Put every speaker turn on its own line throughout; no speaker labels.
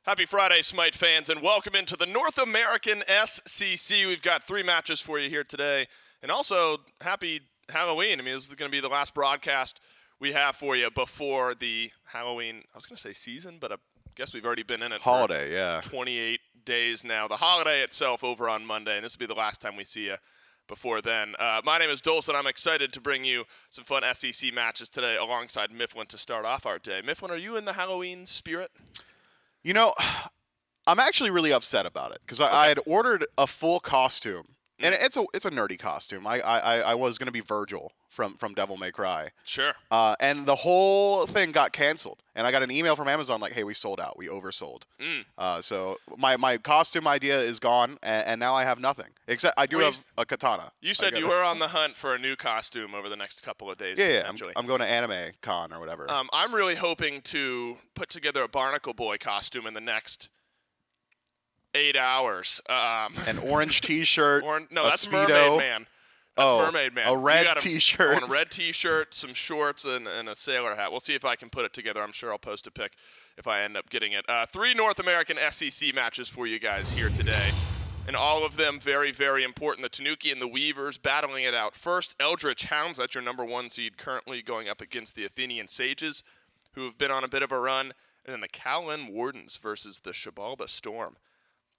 Happy Friday, SMITE fans, and welcome into the North American SCC. We've got 3 matches for you here today, and also happy Halloween. I mean, this is going to be the last broadcast we have for you before the Halloween, I was going to say season, but I guess we've already been in it
holiday, yeah.
28 days now. The holiday itself over on Monday, and this will be the last time we see you before then. My name is Dulce, and I'm excited to bring you some fun SCC matches today alongside Mifflin to start off our day. Mifflin, are you in the Halloween spirit?
You know, I'm actually really upset about it because I had ordered a full costume, and it's a nerdy costume. I was gonna be Virgil from Devil May Cry.
Sure.
And the whole thing got canceled, and I got an email from Amazon like, "Hey, we sold out. We oversold." So my costume idea is gone, and now I have nothing except I do have a katana.
You said you were on the hunt for a new costume over the next couple of days.
Yeah, I'm going to Anime Con or whatever.
I'm really hoping to put together a Barnacle Boy costume in the next 8 hours.
An orange T-shirt.
No,
a
that's
Speedo.
Mermaid Man. That's Mermaid Man.
A red T-shirt.
I want a red T-shirt, some shorts, and a sailor hat. We'll see if I can put it together. I'm sure I'll post a pic if I end up getting it. 3 North American SEC matches for you guys here today, and all of them very, very important. The Tanuki and the Weavers battling it out. First, Eldritch Hounds, that's your number 1 seed, currently going up against the Athenian Sages, who have been on a bit of a run, and then the Kowloon Wardens versus the Shabalba Storm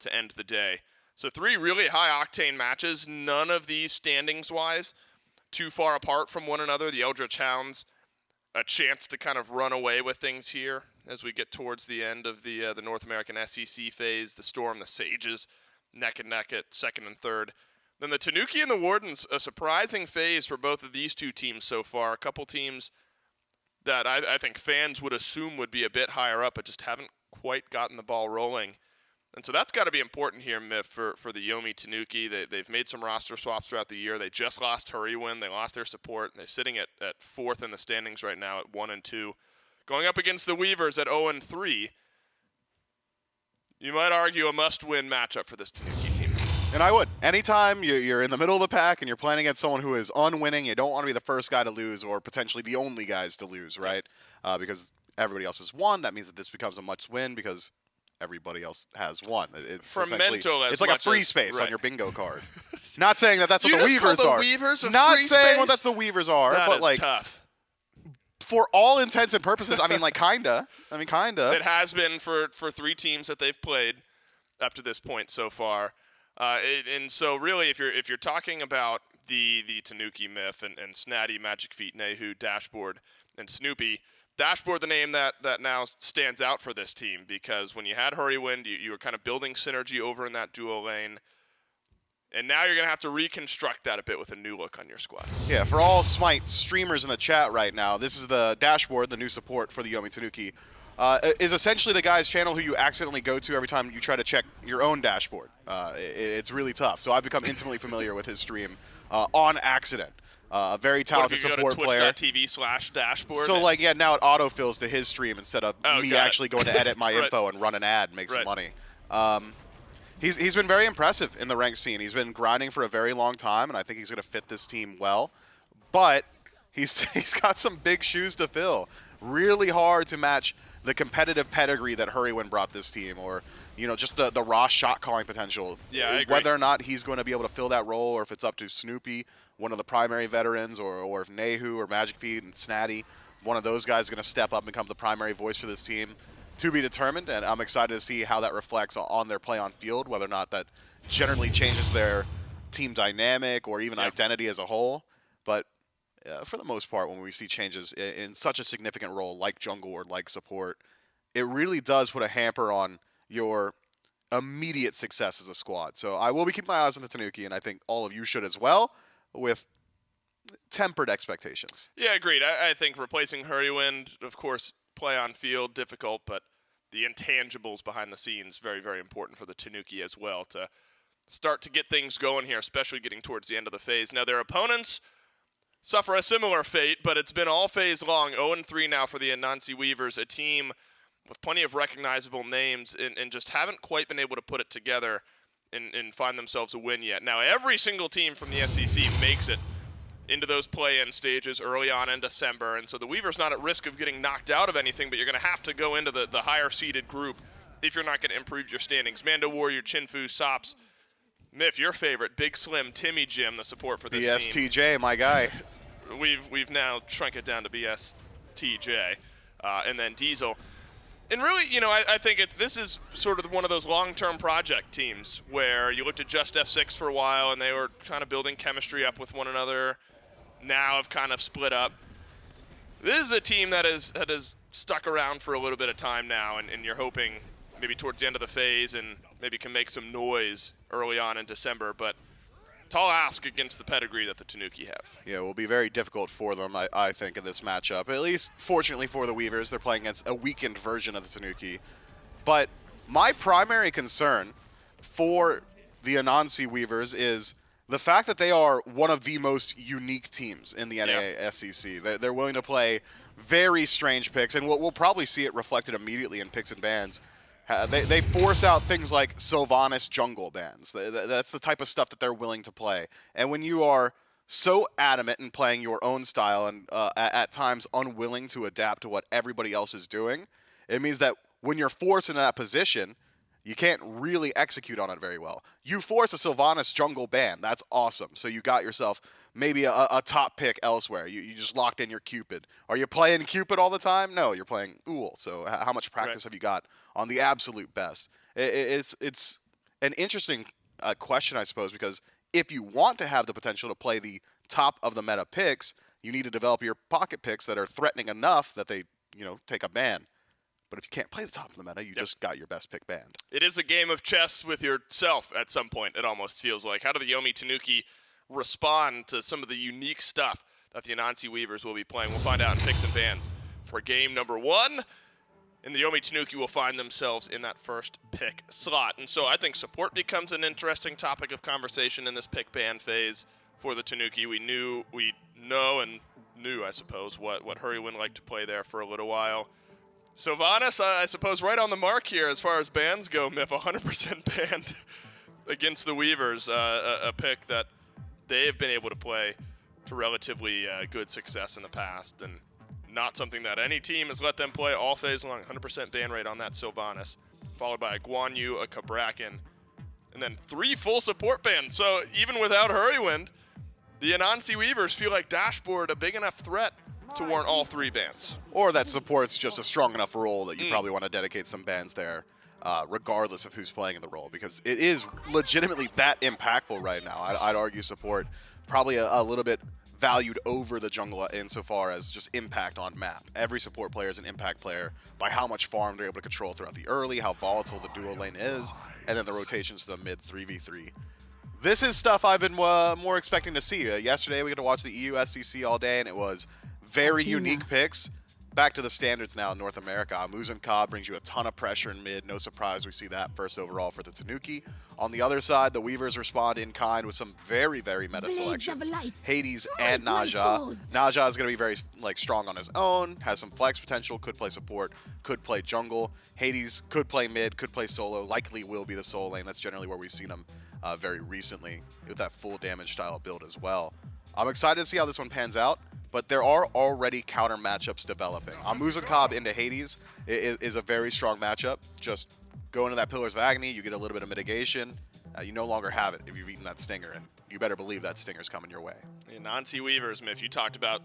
to end the day. So 3 really high-octane matches, none of these standings-wise too far apart from one another. The Eldritch Hounds, a chance to kind of run away with things here as we get towards the end of the North American SEC phase. The Storm, the Sages, neck and neck at 2nd and 3rd. Then the Tanuki and the Wardens, a surprising phase for both of these 2 teams so far. A couple teams that I think fans would assume would be a bit higher up, but just haven't quite gotten the ball rolling. And so that's got to be important here, Miff, for the Yomi Tanuki. They've made some roster swaps throughout the year. They just lost hi-rez. They lost their support. They're sitting at 4th in the standings right now at 1 and 2. Going up against the Weavers at 0 and 3. You might argue a must-win matchup for this Tanuki team.
And I would. Anytime you're in the middle of the pack and you're playing against someone who is unwinning, you don't want to be the first guy to lose or potentially the only guys to lose, right? Because everybody else has won. That means that this becomes a must-win because everybody else has won. It's
it's
like a free space on your bingo card. Not saying that that's what the Weavers are.
Weavers
Not
free
saying
space?
what that's the Weavers are,
That
but
is
like
tough.
for all intents and purposes, I mean, like kinda.
It has been for 3 teams that they've played up to this point so far. And so really, if you're talking about the Tanuki Myth and Snatty, Magic Feet, Nehu, Dashboard, and Snoopy, Dashboard, the name that now stands out for this team, because when you had hi-rez, you were kind of building synergy over in that duo lane, and now you're going to have to reconstruct that a bit with a new look on your squad.
Yeah, for all SMITE streamers in the chat right now, this is the Dashboard, the new support for the Yomi Tanuki. Is essentially the guy's channel who you accidentally go to every time you try to check your own dashboard. It's really tough. So I've become intimately familiar with his stream on accident. A very talented support player.
Twitch.tv/dashboard.
So like, yeah, now it autofills to his stream instead of me actually going to edit my info and run an ad and make some money. He's been very impressive in the ranked scene. He's been grinding for a very long time, and I think he's going to fit this team well. But he's got some big shoes to fill. Really hard to match the competitive pedigree that hi-rez brought this team, or just the raw shot calling potential.
Yeah, I agree.
Whether or not he's going to be able to fill that role, or if it's up to Snoopy, one of the primary veterans, or if Nehu or Magic Feet and Snatty, one of those guys is going to step up and become the primary voice for this team, to be determined. And I'm excited to see how that reflects on their play on field, whether or not that generally changes their team dynamic or even identity as a whole. But for the most part, when we see changes in such a significant role like jungle or like support, it really does put a hamper on your immediate success as a squad. So I will be keeping my eyes on the Tanuki, and I think all of you should as well, with tempered expectations.
Yeah, agreed. I think replacing hi-rez, of course, play on field, difficult, but the intangibles behind the scenes, very, very important for the Tanuki as well to start to get things going here, especially getting towards the end of the phase. Now, their opponents suffer a similar fate, but it's been all phase long. 0-3 now for the Anansi Weavers, a team with plenty of recognizable names and just haven't quite been able to put it together and find themselves a win yet. Now, every single team from the SEC makes it into those play-in stages early on in December, and so the Weavers not at risk of getting knocked out of anything, but you're going to have to go into the higher-seeded group if you're not going to improve your standings. Mando Warrior, Chinfu, Sops, Miff, your favorite, Big Slim, Timmy Jim, the support for this team.
BSTJ, my guy.
We've now shrunk it down to BSTJ, and then Diesel. And really, you know, I think this is sort of one of those long-term project teams where you looked at Just F6 for a while, and they were kind of building chemistry up with one another. Now have kind of split up. This is a team that has stuck around for a little bit of time now, and you're hoping maybe towards the end of the phase and maybe can make some noise early on in December. But tall ask against the pedigree that the Tanuki have.
Yeah, it will be very difficult for them, I think, in this matchup. At least, fortunately for the Weavers, they're playing against a weakened version of the Tanuki. But my primary concern for the Anansi Weavers is the fact that they are one of the most unique teams in the NA SEC. They're willing to play very strange picks, and we'll probably see it reflected immediately in picks and bans. They force out things like Sylvanas jungle bans. That's the type of stuff that they're willing to play. And when you are so adamant in playing your own style and at times unwilling to adapt to what everybody else is doing, it means that when you're forced into that position, you can't really execute on it very well. You force a Sylvanas jungle ban. That's awesome. So you got yourself maybe a top pick elsewhere. You just locked in your Cupid. Are you playing Cupid all the time? No, you're playing Ull. So how much practice have you got on the absolute best? It's an interesting question, I suppose, because if you want to have the potential to play the top of the meta picks, you need to develop your pocket picks that are threatening enough that they, take a ban. But if you can't play the top of the meta, you just got your best pick banned.
It is a game of chess with yourself at some point, it almost feels like. How do the Yomi Tanuki respond to some of the unique stuff that the Anansi Weavers will be playing? We'll find out in picks and bans for game number 1. And the Yomi Tanuki will find themselves in that first pick slot. And so I think support becomes an interesting topic of conversation in this pick ban phase for the Tanuki. We knew, I suppose, what Hurrywin liked to play there for a little while. Sylvanas, I suppose, right on the mark here as far as bans go, Miff, 100% banned against the Weavers, a pick that they have been able to play to relatively good success in the past, and not something that any team has let them play all phase long. 100% ban rate on that Sylvanas, followed by a Guan Yu, a Cabrakan, and then 3 full support bans. So even without Hurrywin, the Anansi Weavers feel like Dashboard a big enough threat to warrant all 3 bans.
Or that support's just a strong enough role that you probably want to dedicate some bans there, regardless of who's playing in the role, because it is legitimately that impactful right now. I'd argue support probably a little bit valued over the jungle insofar as just impact on map. Every support player is an impact player by how much farm they're able to control throughout the early, how volatile the duo lane is, and then the rotations to the mid 3v3. This is stuff I've been more expecting to see. Yesterday we got to watch the EU SCC all day, and it was very unique picks. Back to the standards now in North America. Muzan Ka brings you a ton of pressure in mid. No surprise we see that first overall for the Tanuki. On the other side, the Weavers respond in kind with some very, very meta selections. Hades and Naja. Naja is going to be very strong on his own, has some flex potential, could play support, could play jungle. Hades could play mid, could play solo, likely will be the solo lane. That's generally where we've seen him very recently with that full damage style build as well. I'm excited to see how this one pans out, but there are already counter matchups developing. Muzan Ka into Hades is a very strong matchup. Just go into that Pillars of Agony, you get a little bit of mitigation. You no longer have it if you've eaten that Stinger, and you better believe that Stinger's coming your way.
Anansi Weavers, Miff, you talked about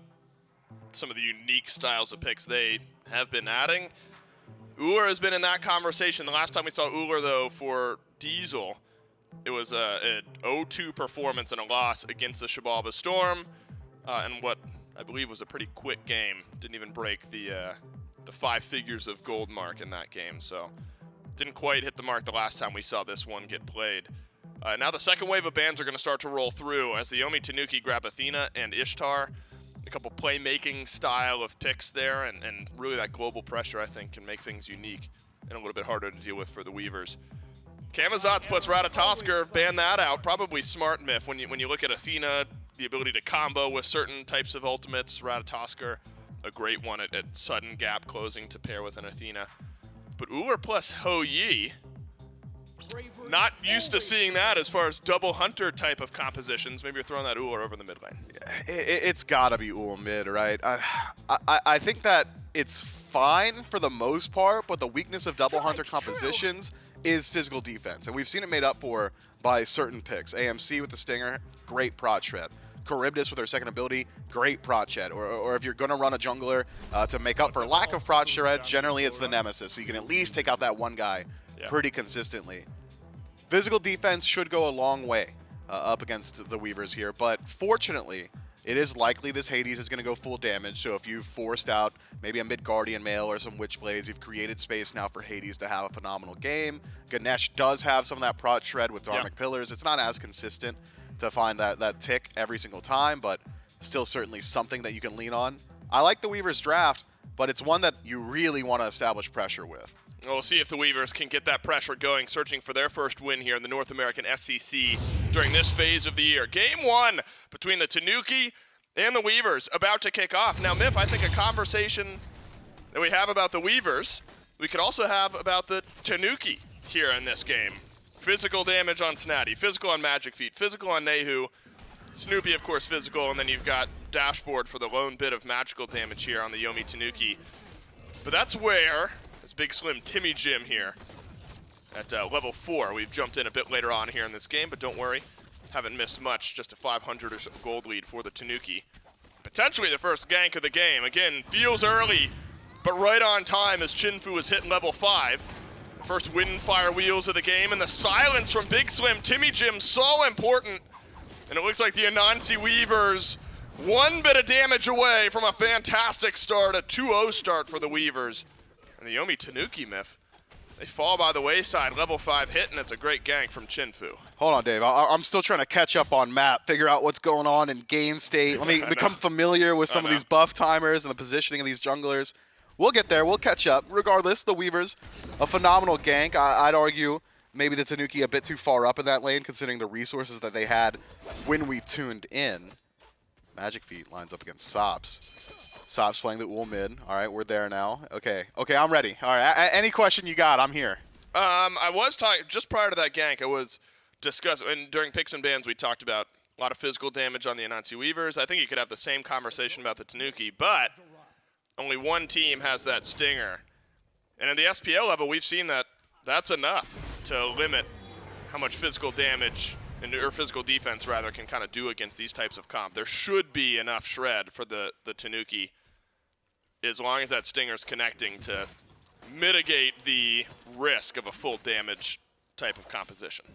some of the unique styles of picks they have been adding. Ullr has been in that conversation. The last time we saw Ullr, though, for Diesel, it was an 0-2 performance and a loss against the Shabalba Storm, and what I believe was a pretty quick game. Didn't even break the 5 figures of gold mark in that game, so didn't quite hit the mark the last time we saw this one get played. Now the second wave of bans are going to start to roll through as the Yomi Tanuki grab Athena and Ishtar. A couple playmaking style of picks there, and really that global pressure, I think, can make things unique and a little bit harder to deal with for the Weavers. Camazotz plus Ratatoskr, ban that out. Probably smart, Miff. When you look at Athena, the ability to combo with certain types of ultimates, Ratatoskr, a great one at sudden gap closing to pair with an Athena. But Ullr plus Ho Yi, not used to seeing that as far as double hunter type of compositions. Maybe you're throwing that Ullr over the mid lane.
It's got to be Ull mid, right? I think that it's fine for the most part, but the weakness of double hunter compositions is physical defense. And we've seen it made up for by certain picks. AMC with the Stinger, great prot shred. Charybdis with her second ability, great prot shed. Or if you're going to run a jungler to make up for lack of prot shred, generally it's the Nemesis. So you can at least take out that one guy pretty consistently. Physical defense should go a long way up against the Weavers here, but fortunately, it is likely this Hades is going to go full damage, so if you've forced out maybe a mid-Guardian Mail or some Witchblades, you've created space now for Hades to have a phenomenal game. Ganesh does have some of that prot shred with Dharmic Pillars. It's not as consistent to find that tick every single time, but still certainly something that you can lean on. I like the Weavers draft, but it's one that you really want to establish pressure with.
We'll see if the Weavers can get that pressure going, searching for their first win here in the North American SEC during this phase of the year. Game 1 between the Tanuki and the Weavers about to kick off. Now, Miff, I think a conversation that we have about the Weavers, we could also have about the Tanuki here in this game. Physical damage on Snatty, physical on Magic Feet, physical on Nehu, Snoopy, of course, physical, and then you've got Dashboard for the lone bit of magical damage here on the Yomi Tanuki. But that's where, it's Big Slim Timmy Jim here at level 4. We've jumped in a bit later on here in this game, but don't worry, haven't missed much, just a 500 or so gold lead for the Tanuki. Potentially the first gank of the game. Again, feels early, but right on time as Chinfu is hitting level 5. First Windfire wheels of the game, and the silence from Big Slim Timmy Jim so important. And it looks like the Anansi Weavers one bit of damage away from a fantastic start, a 2-0 start for the Weavers. And the Yomi Tanuki, Miff, they fall by the wayside. Level 5 hit, and it's a great gank from Chinfu.
Hold on, Dave. I'm still trying to catch up on map, figure out what's going on in game state. Let me become familiar with some of these buff timers and the positioning of these junglers. We'll get there. We'll catch up. Regardless, the Weavers, a phenomenal gank. I'd argue maybe the Tanuki a bit too far up in that lane, considering the resources that they had when we tuned in. Magic Feet lines up against Sops. Sops playing the Ull mid. All right, we're there now. Okay, I'm ready. All right, any question you got, I'm here.
I was talking, just prior to that gank, I was discussing, and during picks and bans, we talked about a lot of physical damage on the Anansi Weavers. I think you could have the same conversation about the Tanuki, but only one team has that stinger. And in the SPL level, we've seen that that's enough to limit how much physical damage, or physical defense rather, can kind of do against these types of comp. There should be enough shred for the Tanuki, as long as that stinger's connecting, to mitigate the risk of a full damage type of composition.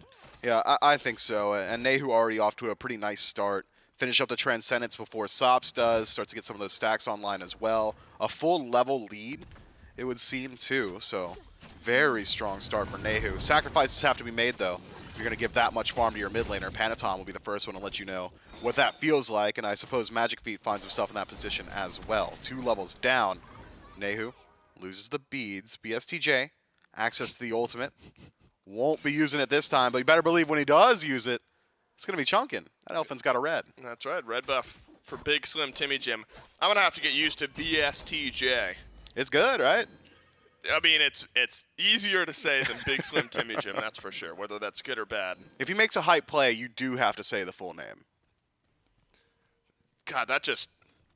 Yeah, I think so. And Nehu already off to a pretty nice start. Finish up the Transcendence before Sops does. Starts to get some of those stacks online as well. A full level lead, it would seem, too. So very strong start for Nehu. Sacrifices have to be made, though. If you're going to give that much farm to your mid laner, Panatom will be the first one to let you know what that feels like. And I suppose Magic Feet finds himself in that position as well. 2 levels down. Nehu loses the beads. BSTJ, access to the ultimate. Won't be using it this time, but you better believe when he does use it, it's going to be chunking. That Elfin's got a red.
That's right, red buff for Big Slim Timmy Jim. I'm going to have to get used to BSTJ.
It's good, right?
I mean, it's easier to say than Big Slim Timmy Jim, that's for sure, whether that's good or bad.
If he makes a hype play, you do have to say the full name.
God, that just...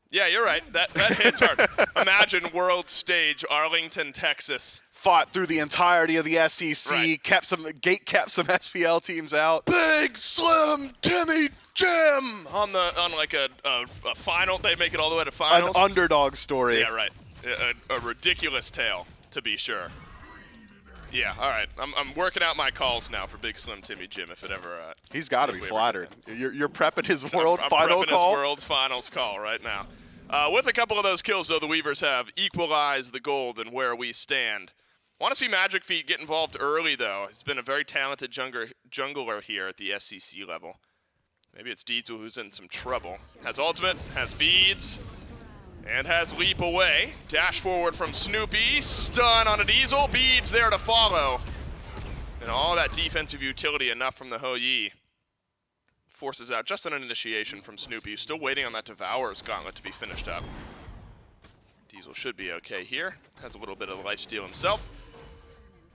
Yeah, you're right. That hits hard. Imagine world stage, Arlington, Texas.
Fought through the entirety of the SEC,
right.
kept some SPL teams out.
Big Slim Timmy Jim on like a final. They make it all the way to finals.
An underdog story.
Yeah, right. A ridiculous tale, to be sure. Yeah, all right. I'm working out my calls now for Big Slim Timmy Jim if it ever.
He's got to be flattered. You're prepping his world
I'm
final
prepping
call.
His world's finals call right now. With a couple of those kills, though, the Weavers have equalized the gold and where we stand. Want to see Magic Feet get involved early, though. He's been a very talented jungler here at the SEC level. Maybe it's Diesel who's in some trouble. Has ultimate, has beads, and has leap away. Dash forward from Snoopy, stun on a Diesel, beads there to follow. And all that defensive utility enough from the Ho Yi. Forces out just an initiation from Snoopy, who's still waiting on that Devourer's Gauntlet to be finished up. Diesel should be okay here. Has a little bit of lifesteal himself.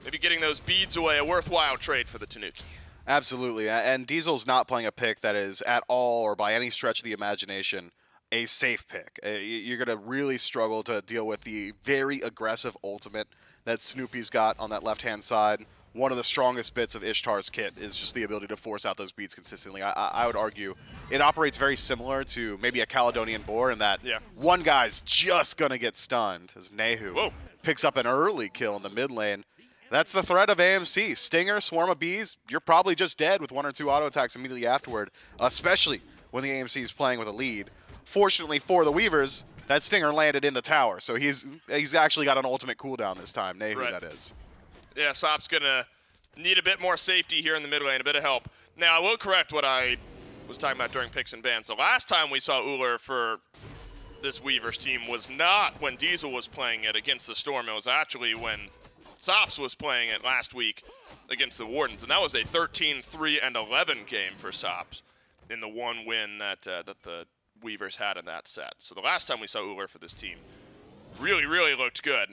Maybe getting those beads away, a worthwhile trade for the Tanuki.
Absolutely, and Diesel's not playing a pick that is at all or by any stretch of the imagination a safe pick. You're going to really struggle to deal with the very aggressive ultimate that Snoopy's got on that left-hand side. One of the strongest bits of Ishtar's kit is just the ability to force out those beats consistently. I would argue it operates very similar to maybe a Caledonian Boar in that one guy's just going to get stunned as Nehu picks up an early kill in the mid lane. That's the threat of AMC. Stinger, Swarm of Bees, you're probably just dead with 1 or 2 auto attacks immediately afterward, especially when the AMC is playing with a lead. Fortunately for the Weavers, that Stinger landed in the tower, so he's actually got an ultimate cooldown this time, Nehu that is.
Yeah, Sop's going to need a bit more safety here in the mid lane, a bit of help. Now, I will correct what I was talking about during picks and bans. The last time we saw Ullr for this Weavers team was not when Diesel was playing it against the Storm. It was actually when Sops was playing it last week against the Wardens, and that was a 13-3-11 game for Sops in the one win that the Weavers had in that set. So the last time we saw Ullr for this team really, really looked good,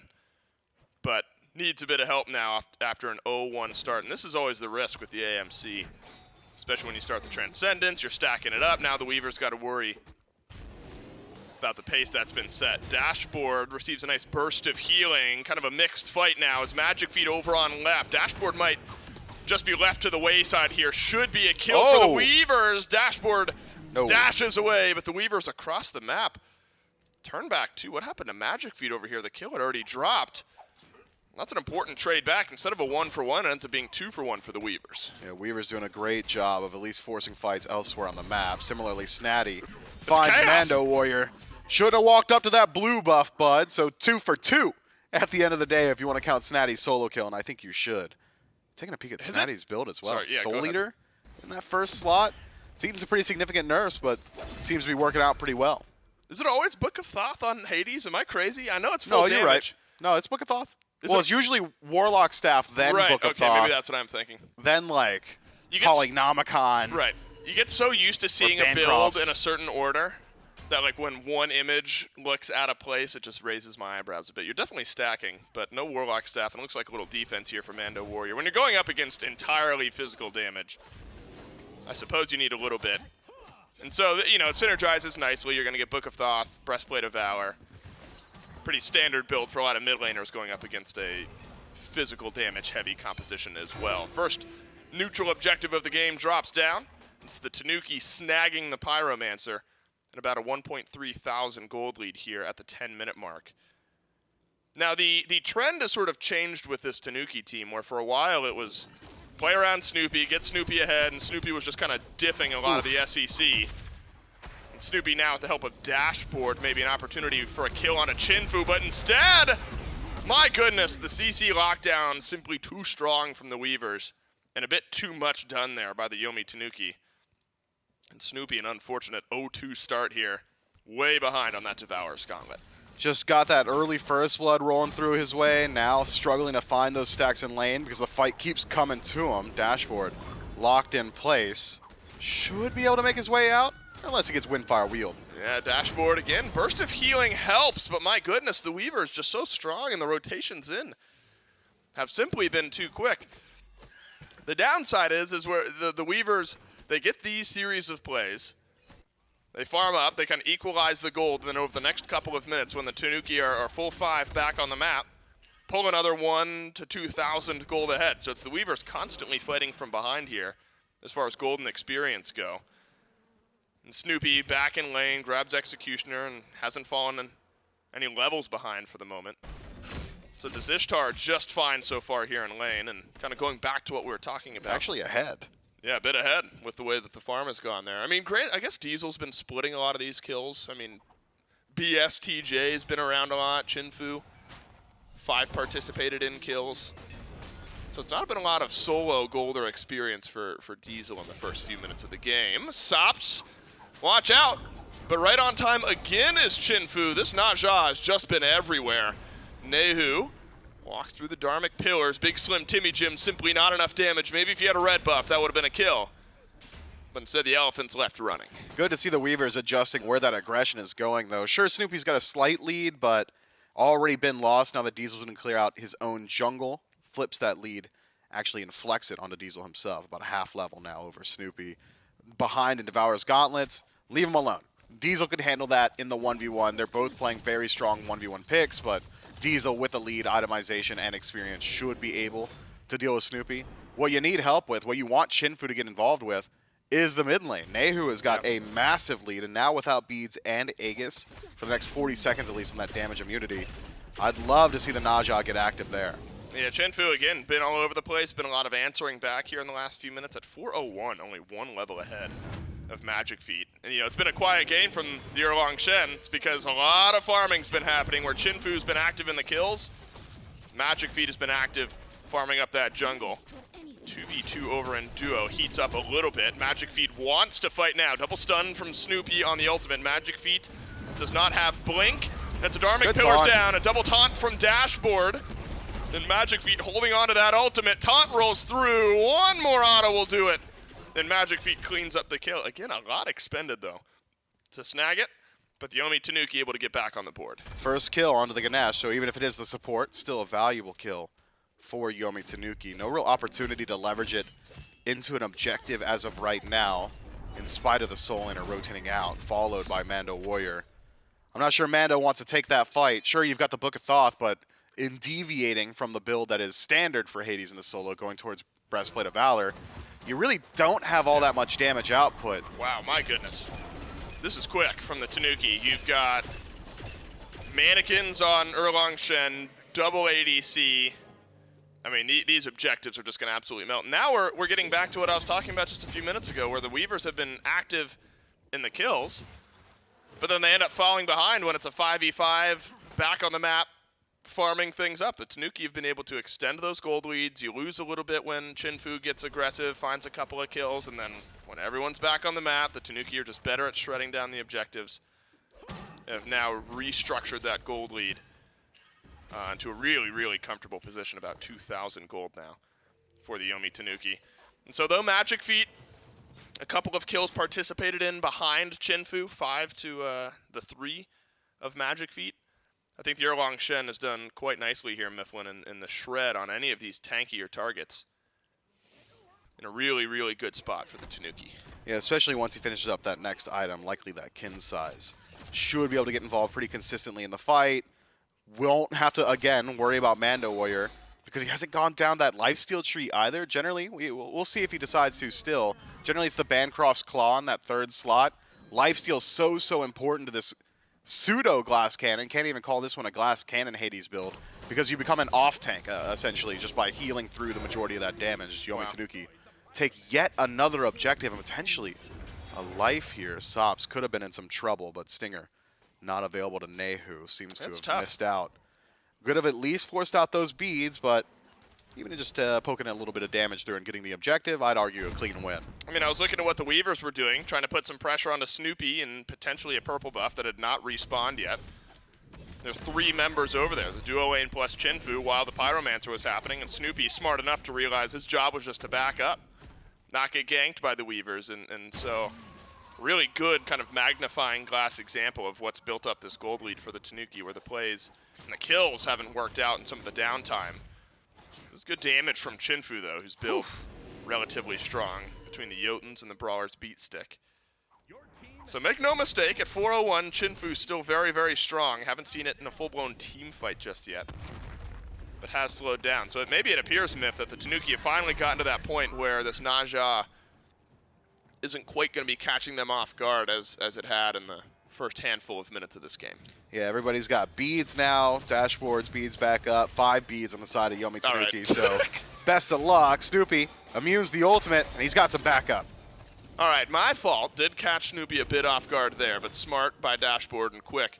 but needs a bit of help now after an 0-1 start. And this is always the risk with the AMC, especially when you start the Transcendence, you're stacking it up. Now the Weavers got to worry about the pace that's been set. Dashboard receives a nice burst of healing, kind of a mixed fight now as Magic Feet over on left. Dashboard might just be left to the wayside here. Should be a kill for the Weavers. Dashboard dashes away, but the Weavers across the map. Turn back too. What happened to Magic Feet over here? The kill had already dropped. That's an important trade back. Instead of a 1-for-1, it ends up being 2-for-1 for the Weavers.
Yeah, Weavers doing a great job of at least forcing fights elsewhere on the map. Similarly, Snatty finds Mando Warrior. Should have walked up to that blue buff, bud. So 2 for 2 at the end of the day if you want to count Snatty's solo kill, and I think you should. Taking a peek at Snatty's build as well. Soul Eater in that first slot. It's eaten some pretty significant nerfs, but seems to be working out pretty well.
Is it always Book of Thoth on Hades? Am I crazy? I know it's full damage.
No, you're right. No, it's Book of Thoth. It's usually Warlock Staff, then Book of Thoth.
Okay, maybe that's what I'm thinking.
Then, like, Polynomicon.
Right. You get so used to seeing a build in a certain order that, like, when one image looks out of place, it just raises my eyebrows a bit. You're definitely stacking, but no Warlock Staff, and it looks like a little defense here for Mando Warrior. When you're going up against entirely physical damage, I suppose you need a little bit. And so, it synergizes nicely. You're going to get Book of Thoth, Breastplate of Valor. Pretty standard build for a lot of mid laners going up against a physical damage heavy composition as well. First neutral objective of the game drops down. It's the Tanuki snagging the Pyromancer and about a 1.3 thousand gold lead here at the 10-minute mark. Now the trend has sort of changed with this Tanuki team, where for a while it was play around Snoopy, get Snoopy ahead, and Snoopy was just kind of diffing a lot of the SEC. Snoopy now with the help of Dashboard, maybe an opportunity for a kill on a Chinfu, but instead, my goodness, the CC lockdown simply too strong from the Weavers, and a bit too much done there by the Yomi Tanuki. And Snoopy, an unfortunate 0-2 start here, way behind on that Devourer's Gauntlet.
Just got that early first blood rolling through his way, now struggling to find those stacks in lane because the fight keeps coming to him. Dashboard locked in place. Should be able to make his way out. Unless he gets Windfire wheeled.
Yeah, Dashboard again. Burst of healing helps, but my goodness, the Weaver is just so strong and the rotations in have simply been too quick. The downside is where the Weavers, they get these series of plays, they farm up, they can equalize the gold, and then over the next couple of minutes when the Tanuki are full 5 back on the map, pull another 1 to 2,000 gold ahead. So it's the Weavers constantly fighting from behind here as far as gold and experience go. And Snoopy back in lane, grabs Executioner, and hasn't fallen in any levels behind for the moment. So does Ishtar just fine so far here in lane, and kind of going back to what we were talking about.
Actually ahead.
Yeah, a bit ahead with the way that the farm has gone there. I mean, great. I guess Diesel's been splitting a lot of these kills. I mean, BSTJ's been around a lot. Chinfu, 5 participated in kills. So it's not been a lot of solo Golder experience for Diesel in the first few minutes of the game. Sops. Watch out, but right on time again is Chinfu. This Naja has just been everywhere. Nehu walks through the Dharmic Pillars. Big Slim Timmy Jim, simply not enough damage. Maybe if you had a red buff, that would have been a kill. But instead, the Elephant's left running.
Good to see the Weavers adjusting where that aggression is going, though. Sure, Snoopy's got a slight lead, but already been lost now that Diesel's going to clear out his own jungle. Flips that lead, actually inflects it onto Diesel himself. About a half level now over Snoopy. Behind in Devourer's Gauntlets. Leave him alone. Diesel could handle that in the 1v1. They're both playing very strong 1v1 picks, but Diesel with the lead, itemization, and experience should be able to deal with Snoopy. What you need help with, what you want Chinfu to get involved with, is the mid lane. Nehu has got a massive lead, and now without Beads and Aegis, for the next 40 seconds at least on that damage immunity, I'd love to see the Naja get active there.
Yeah, Chinfu, again, been all over the place. Been a lot of answering back here in the last few minutes at 401, only one level ahead of Magic Feet. And, you know, it's been a quiet game from the Erlang Shen. It's because a lot of farming's been happening where Chinfu's been active in the kills. Magic Feet has been active farming up that jungle. 2v2 over in duo, heats up a little bit. Magic Feet wants to fight now. Double stun from Snoopy on the ultimate. Magic Feet does not have blink. That's a Dharmic Pillars down, a double taunt from Dashboard. And Magic Feet holding on to that ultimate. Taunt rolls through. One more auto will do it. Then Magic Feet cleans up the kill. Again, a lot expended, though, to snag it. But the Yomi Tanuki able to get back on the board.
First kill onto the Ganesh, so even if it is the support, still a valuable kill for Yomi Tanuki. No real opportunity to leverage it into an objective as of right now, in spite of the Soul Inner rotating out, followed by Mando Warrior. I'm not sure Mando wants to take that fight. Sure, you've got the Book of Thoth, but in deviating from the build that is standard for Hades in the solo, going towards Breastplate of Valor, you really don't have all that much damage output.
Wow, my goodness. This is quick from the Tanuki. You've got mannequins on Erlang Shen, double ADC. I mean, these objectives are just going to absolutely melt. Now we're getting back to what I was talking about just a few minutes ago, where the Weavers have been active in the kills, but then they end up falling behind when it's a 5v5, back on the map, farming things up. The Tanuki have been able to extend those gold leads. You lose a little bit when Chinfu gets aggressive, finds a couple of kills, and then when everyone's back on the map, the Tanuki are just better at shredding down the objectives. Have now restructured that gold lead into a really, really comfortable position, about 2,000 gold now for the Yomi Tanuki. And so though Magic Feet, a couple of kills participated in behind Chinfu, 5 to the 3 of Magic Feet, I think the Erlang Shen has done quite nicely here, Mifflin, in the shred on any of these tankier targets. In a really, really good spot for the Tanuki.
Yeah, especially once he finishes up that next item, likely that kin size. Should be able to get involved pretty consistently in the fight. Won't have to, again, worry about Mando Warrior because he hasn't gone down that lifesteal tree either. Generally, we'll see if he decides to still. Generally, it's the Bancroft's Claw in that third slot. Lifesteal so important to this pseudo glass cannon. Can't even call this one a glass cannon Hades build because you become an off tank essentially just by healing through the majority of that damage. Yomi Tanuki take yet another objective and potentially a life here. Sops could have been in some trouble, but Stinger not available to Nehu. Seems to have missed out. Could have at least forced out those beads, but even just poking a little bit of damage through and getting the objective, I'd argue a clean win.
I mean, I was looking at what the Weavers were doing, trying to put some pressure onto Snoopy and potentially a purple buff that had not respawned yet. There's 3 members over there, the duo lane plus Chinfu, while the Pyromancer was happening, and Snoopy, smart enough to realize his job was just to back up, not get ganked by the Weavers, and so really good kind of magnifying glass example of what's built up this gold lead for the Tanuki, where the plays and the kills haven't worked out in some of the downtime. There's good damage from Chinfu, though, who's built relatively strong between the Jotuns and the Brawler's Beat Stick. So make no mistake, at 401, Chinfu's still very, very strong. Haven't seen it in a full-blown team fight just yet, but has slowed down. So maybe it appears, Myth, that the Tanuki have finally gotten to that point where this Naja isn't quite going to be catching them off guard as it had in the first handful of minutes of this game.
Yeah, everybody's got beads now, dashboards, beads back up, 5 beads on the side of Yomi Tanuki,
right.
So best of luck. Snoopy immunes the ultimate, and he's got some backup.
All right, my fault. Did catch Snoopy a bit off guard there, but smart by Dashboard and quick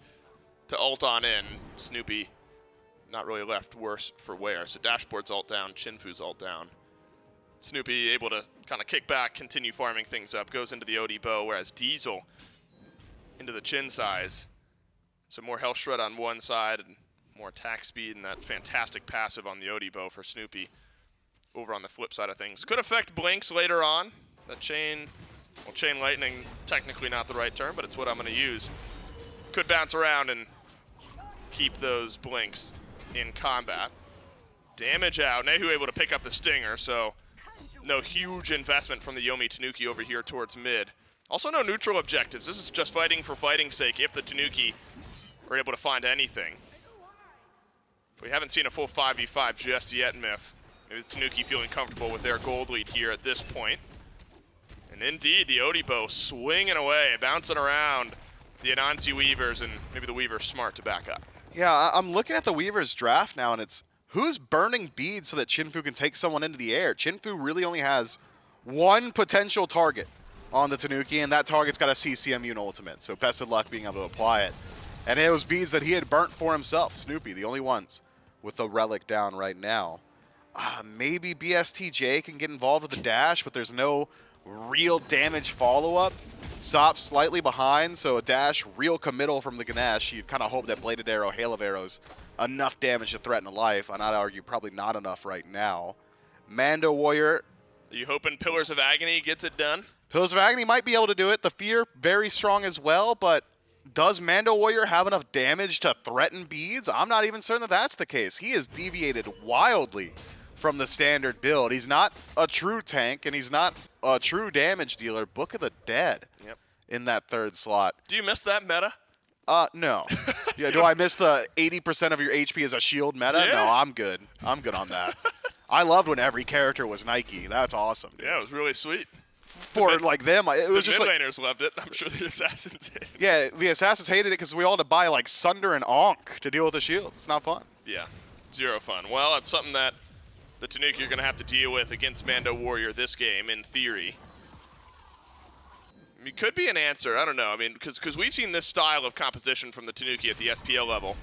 to ult on in. Snoopy not really left worse for wear. So Dashboard's ult down, Chinfu's ult down. Snoopy able to kind of kick back, continue farming things up, goes into the OD bow, whereas Diesel into the chin size. So more health shred on one side and more attack speed, and that fantastic passive on the OD bow for Snoopy over on the flip side of things. Could affect blinks later on. That chain, well, chain lightning, technically not the right term, but it's what I'm going to use. Could bounce around and keep those blinks in combat. Damage out. Nehu able to pick up the Stinger, so no huge investment from the Yomi Tanuki over here towards mid. Also no neutral objectives. This is just fighting for fighting's sake if the Tanuki are able to find anything. We haven't seen a full 5v5 just yet, Myth. Maybe the Tanuki feeling comfortable with their gold lead here at this point. And indeed, the Odibo swinging away, bouncing around the Anansi Weavers, and maybe the Weavers smart to back up.
Yeah, I'm looking at the Weavers draft now, and it's who's burning beads so that Chinfu can take someone into the air. Chinfu really only has one potential target on the Tanuki, and that target's got a CCMU and ultimate, so best of luck being able to apply it. And it was beads that he had burnt for himself. Snoopy, the only ones with the relic down right now. Maybe BSTJ can get involved with the dash, but there's no real damage follow-up. Stops slightly behind, so a dash, real committal from the Ganesh. You'd kind of hope that Bladed Arrow, Hail of Arrows, enough damage to threaten a life. And I'd argue probably not enough right now. Mando Warrior.
Are you hoping Pillars of Agony gets it done?
Pillars of Agony might be able to do it. The Fear, very strong as well, but does Mando Warrior have enough damage to threaten beads? I'm not even certain that that's the case. He has deviated wildly from the standard build. He's not a true tank, and he's not a true damage dealer. Book of the Dead in that third slot.
Do you miss that meta?
No. Yeah, do I miss the 80% of your HP as a shield meta?
Yeah.
No, I'm good. I'm good on that. I loved when every character was Nike. That's awesome, dude.
Yeah, it was really sweet.
For like them, it was
The
just
mid
like,
laners loved it. I'm sure the assassins did.
yeah, the assassins hated it because we all had to buy like Sunder and Ankh to deal with the shields. It's not fun.
Yeah, zero fun. Well, that's something that the Tanuki are going to have to deal with against Mando Warrior this game, in theory. I mean, could be an answer. I don't know. I mean, because we've seen this style of composition from the Tanuki at the SPL level.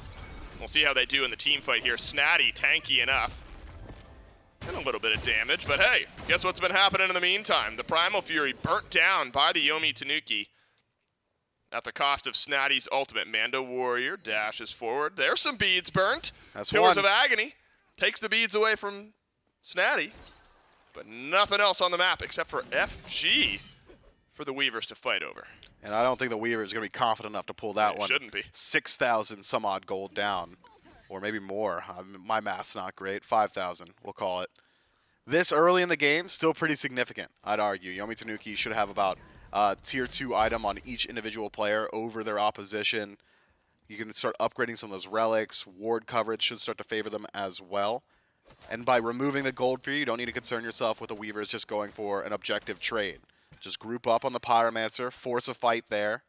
We'll see how they do in the team fight here. Snatty, tanky enough. And a little bit of damage, but hey, guess what's been happening in the meantime? The Primal Fury burnt down by the Yomi Tanuki at the cost of Snatty's ultimate. Mando Warrior dashes forward. There's some beads burnt.
That's
Pillars
one.
of Agony takes the beads away from Snatty, but nothing else on the map except for FG for the Weavers to fight over.
And I don't think the Weaver is going to be confident enough to pull that
It
one.
shouldn't be.
6,000 some odd gold down, or maybe more. My math's not great. 5,000, we'll call it. This early in the game, still pretty significant, I'd argue. Yomi Tanuki should have about tier 2 item on each individual player over their opposition. You can start upgrading some of those relics. Ward coverage should start to favor them as well. And by removing the gold for you don't need to concern yourself with the Weavers just going for an objective trade. Just group up on the Pyromancer, force a fight there,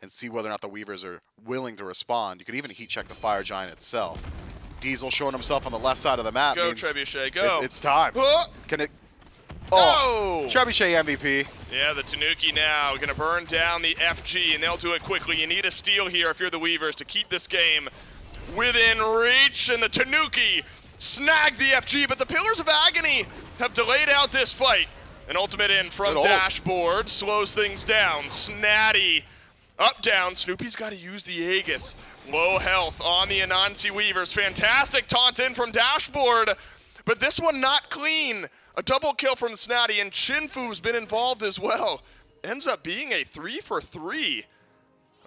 and see whether or not the Weavers are willing to respond. You could even heat check the Fire Giant itself. Diesel showing himself on the left side of the map.
Go, Trebuchet, go.
It's time.
Huh?
Can it?
Oh!
Trebuchet MVP.
Yeah, the Tanuki now going to burn down the FG, and they'll do it quickly. You need a steal here if you're the Weavers to keep this game within reach, and the Tanuki snagged the FG, but the Pillars of Agony have delayed out this fight. An ultimate in from Dashboard slows things down. Snatty up, down. Snoopy's got to use the Aegis. Low health on the Anansi Weavers. Fantastic taunt in from Dashboard, but this one not clean. A double kill from Snatty, and Chinfu's been involved as well. Ends up being a 3 for 3.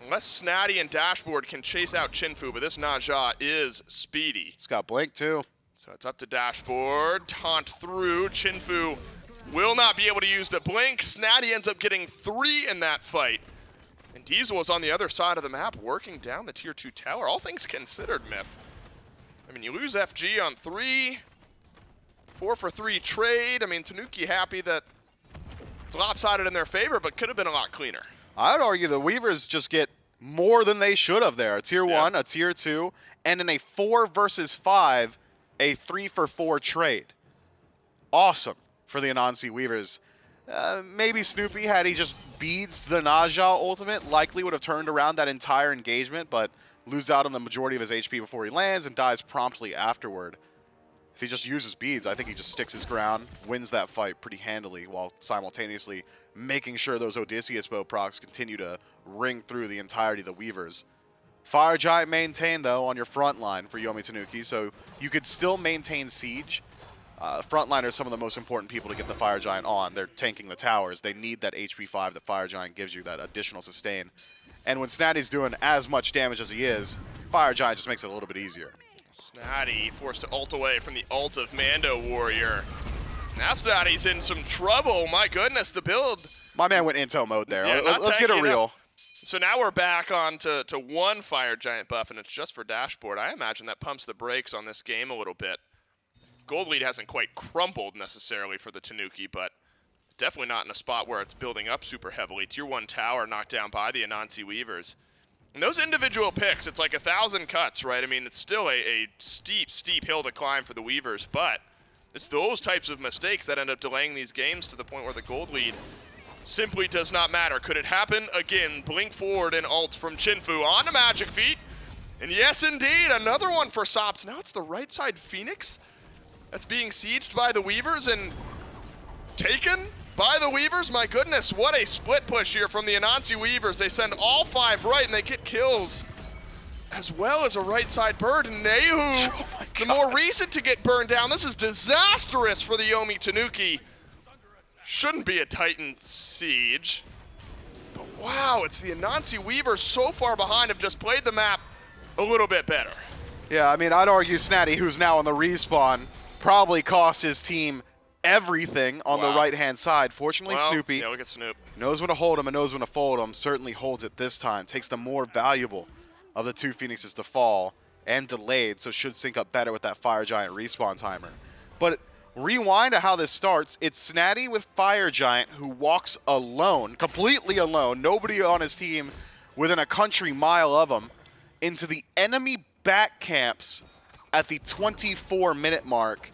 Unless Snatty and Dashboard can chase out Chinfu, but this Naja is speedy.
He's got Blink too.
So it's up to Dashboard. Taunt through. Chinfu will not be able to use the blink. Snatty ends up getting 3 in that fight. And Diesel is on the other side of the map working down the tier 2 tower. All things considered, Myth. I mean, you lose FG on 3. 4 for 3 trade. I mean, Tanuki happy that it's lopsided in their favor, but could have been a lot cleaner.
I would argue the Weavers just get more than they should have there. A tier 1, a tier 2, and in a 4 versus 5, a 3 for 4 trade. Awesome for the Anansi Weavers. Maybe Snoopy, had he just beads the Naja ultimate, likely would have turned around that entire engagement, but loses out on the majority of his HP before he lands and dies promptly afterward. If he just uses beads, I think he just sticks his ground, wins that fight pretty handily, while simultaneously making sure those Odysseus bow procs continue to ring through the entirety of the Weavers. Fire Giant maintained, though, on your front line for Yomi Tanuki, so you could still maintain siege. Frontliners are some of the most important people to get the Fire Giant on. They're tanking the towers. They need that HP 5 that Fire Giant gives you, that additional sustain. And when Snatty's doing as much damage as he is, Fire Giant just makes it a little bit easier.
Snatty forced to ult away from the ult of Mando Warrior. Now Snatty's in some trouble. My goodness, the build
My man went Intel mode there.
Yeah,
Let's get it real.
So now we're back on to one Fire Giant buff, and it's just for dashboard. I imagine that pumps the brakes on this game a little bit. Gold lead hasn't quite crumbled necessarily for the Tanuki, but definitely not in a spot where it's building up super heavily. Tier 1 tower knocked down by the Anansi Weavers. And those individual picks, it's like 1,000 cuts, right? I mean, it's still a steep, steep hill to climb for the Weavers, but it's those types of mistakes that end up delaying these games to the point where the gold lead simply does not matter. Could it happen again? Blink forward and ult from Chinfu on to Magic Feet. And yes, indeed, another one for Sops. Now it's the right side Phoenix that's being sieged by the Weavers and taken by the Weavers. My goodness, what a split push here from the Anansi Weavers. They send all 5 right and they get kills as well as a right side bird. And Nehu, the more recent to get burned down. This is disastrous for the Yomi Tanuki. Shouldn't be a Titan siege. But wow, it's the Anansi Weavers so far behind, have just played the map a little bit better.
Yeah, I mean, I'd argue Snatty, who's now on the respawn, probably cost his team everything on the right-hand side. Fortunately, Snoopy
yeah, look at Snoop.
knows when to hold him and knows when to fold him. Certainly holds it this time. Takes the more valuable of the 2 Phoenixes to fall and delayed, so should sync up better with that Fire Giant respawn timer. But rewind to how this starts. It's Snatty with Fire Giant, who walks alone, completely alone, nobody on his team within a country mile of him, into the enemy back camps at the 24-minute mark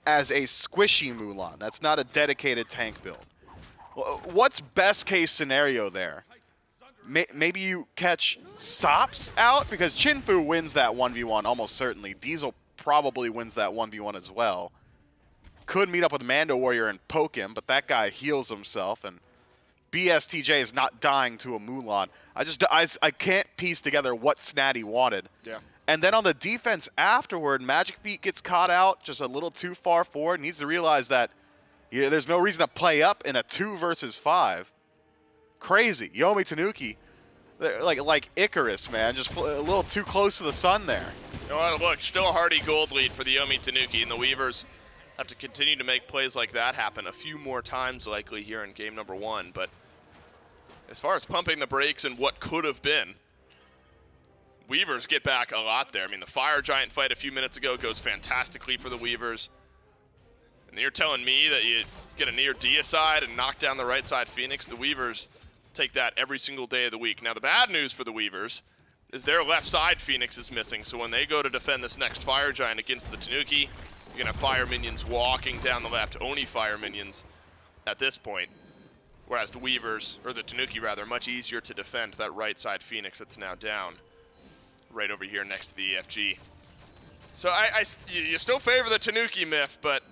as a squishy Mulan. That's not a dedicated tank build. What's best case scenario there? Maybe you catch Sops out, because Chinfu wins that 1v1 almost certainly. Diesel probably wins that 1v1 as well. Could meet up with Mando Warrior and poke him, but that guy heals himself, and BSTJ is not dying to a Mulan. I can't piece together what Snatty wanted.
Yeah.
And then on the defense afterward, Magic Feet gets caught out just a little too far forward. Needs to realize that there's no reason to play up in a 2 versus 5. Crazy. Yomi Tanuki, like Icarus, man, just a little too close to the sun there.
Well, look, still a hearty gold lead for the Yomi Tanuki, and the Weavers have to continue to make plays like that happen a few more times likely here in game number 1. But as far as pumping the brakes and what could have been, Weavers get back a lot there. I mean, the Fire Giant fight a few minutes ago goes fantastically for the Weavers. And you're telling me that you get a near deicide and knock down the right side Phoenix? The Weavers take that every single day of the week. Now, the bad news for the Weavers is their left side Phoenix is missing. So when they go to defend this next Fire Giant against the Tanuki, you're going to have Fire minions walking down the left, Oni Fire minions at this point. Whereas the Weavers, or the Tanuki rather, much easier to defend that right side Phoenix that's now down right over here next to the EFG. So you still favor the Tanuki, Myth, but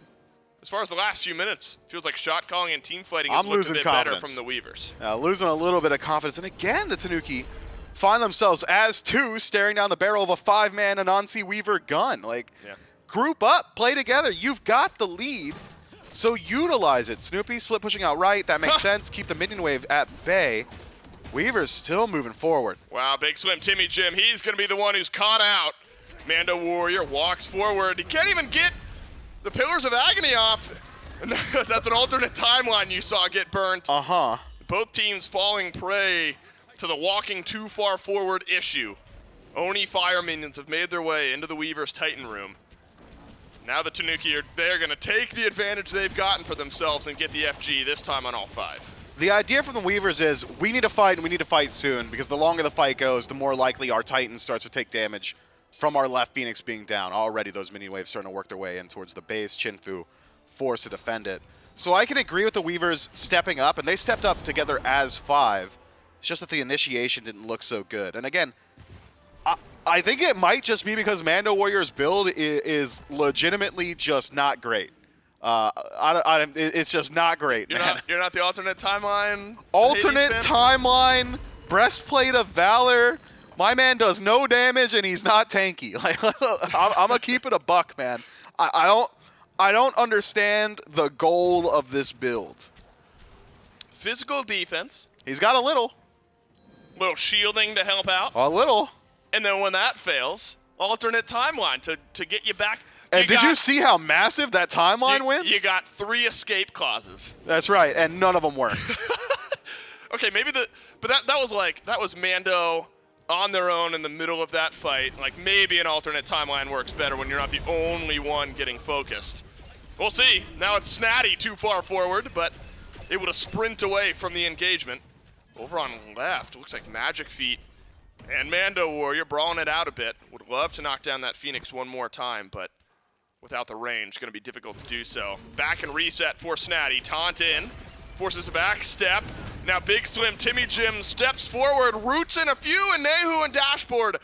as far as the last few minutes, feels like shot calling and team fighting has looked a bit better from the Weavers.
Losing a little bit of confidence. And again, the Tanuki find themselves as 2 staring down the barrel of a 5-man Anansi Weaver gun. Group up, play together. You've got the lead, so utilize it. Snoopy split pushing out right. That makes sense. Keep the minion wave at bay. Weaver's still moving forward.
Wow, Big Slim Timmy Jim. He's going to be the one who's caught out. Mando Warrior walks forward. He can't even get the Pillars of Agony off. That's an alternate timeline you saw get burnt. Both teams falling prey to the walking too far forward issue. Oni Fire minions have made their way into the Weavers' Titan room. Now the Tanuki they're going to take the advantage they've gotten for themselves and get the FG, this time on all 5.
The idea from the Weavers is we need to fight, and we need to fight soon, because the longer the fight goes, the more likely our Titan starts to take damage from our left Phoenix being down. Already those mini waves starting to work their way in towards the base. Chinfu forced to defend it. So I can agree with the Weavers stepping up, and they stepped up together as 5. It's just that the initiation didn't look so good. And again, I think it might just be because Mando Warrior's build is legitimately just not great. It's just not great, man.
You're not the alternate timeline?
Alternate timeline, Breastplate of Valor. My man does no damage and he's not tanky. I'm gonna keep it a buck, man. I don't understand the goal of this build.
Physical defense.
He's got a little
shielding to help out.
A little.
And then when that fails, alternate timeline to get you back.
And did you see how massive that timeline wins?
You got 3 escape clauses.
That's right, and none of them worked.
Okay, maybe but that was Mando on their own in the middle of that fight. Like, maybe an alternate timeline works better when you're not the only one getting focused. We'll see. Now it's Snatty too far forward, but able to sprint away from the engagement. Over on left, looks like Magic Feet and Mando Warrior brawling it out a bit. Would love to knock down that Phoenix one more time, but without the range, going to be difficult to do so. Back and reset for Snatty. Taunt in, forces a back step. Now Big Slim Timmy Jim steps forward, roots in a few, and Nehu and Dashboard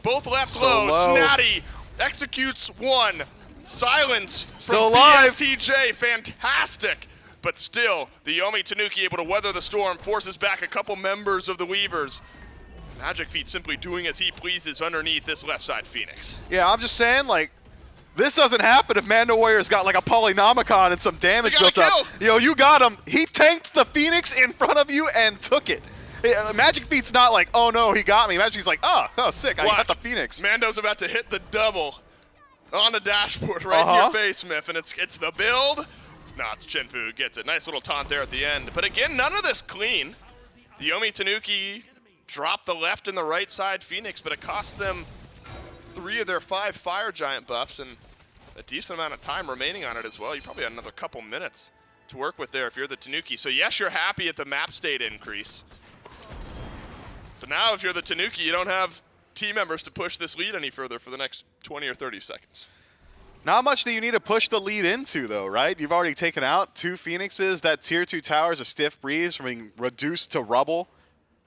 both left low. Snatty executes one. Silence from BSTJ, fantastic. But still, the Yomi Tanuki able to weather the storm, forces back a couple members of the Weavers. Magic Feet simply doing as he pleases underneath this left side Phoenix.
Yeah, I'm just saying, like, this doesn't happen if Mando Warrior's got like a Polynomicon and some damage built up. Yo, you got him. He tanked the Phoenix in front of you and took it. Magic Feet's not like, oh no, he got me. Magic Feet's like, oh sick, I got the Phoenix.
Mando's about to hit the double on the dashboard right in your face, Miff, and it's the build. No, it's Chinfu who gets it. Nice little taunt there at the end. But again, none of this clean. The Yomi Tanuki dropped the left and the right side Phoenix, but it cost them 3 of their 5 Fire Giant buffs and a decent amount of time remaining on it as well. You probably had another couple minutes to work with there if you're the Tanuki. So yes, you're happy at the map state increase. But now if you're the Tanuki, you don't have team members to push this lead any further for the next 20 or 30 seconds.
Not much do you need to push the lead into, though, right? You've already taken out 2 Phoenixes. That tier 2 tower is a stiff breeze from being reduced to rubble.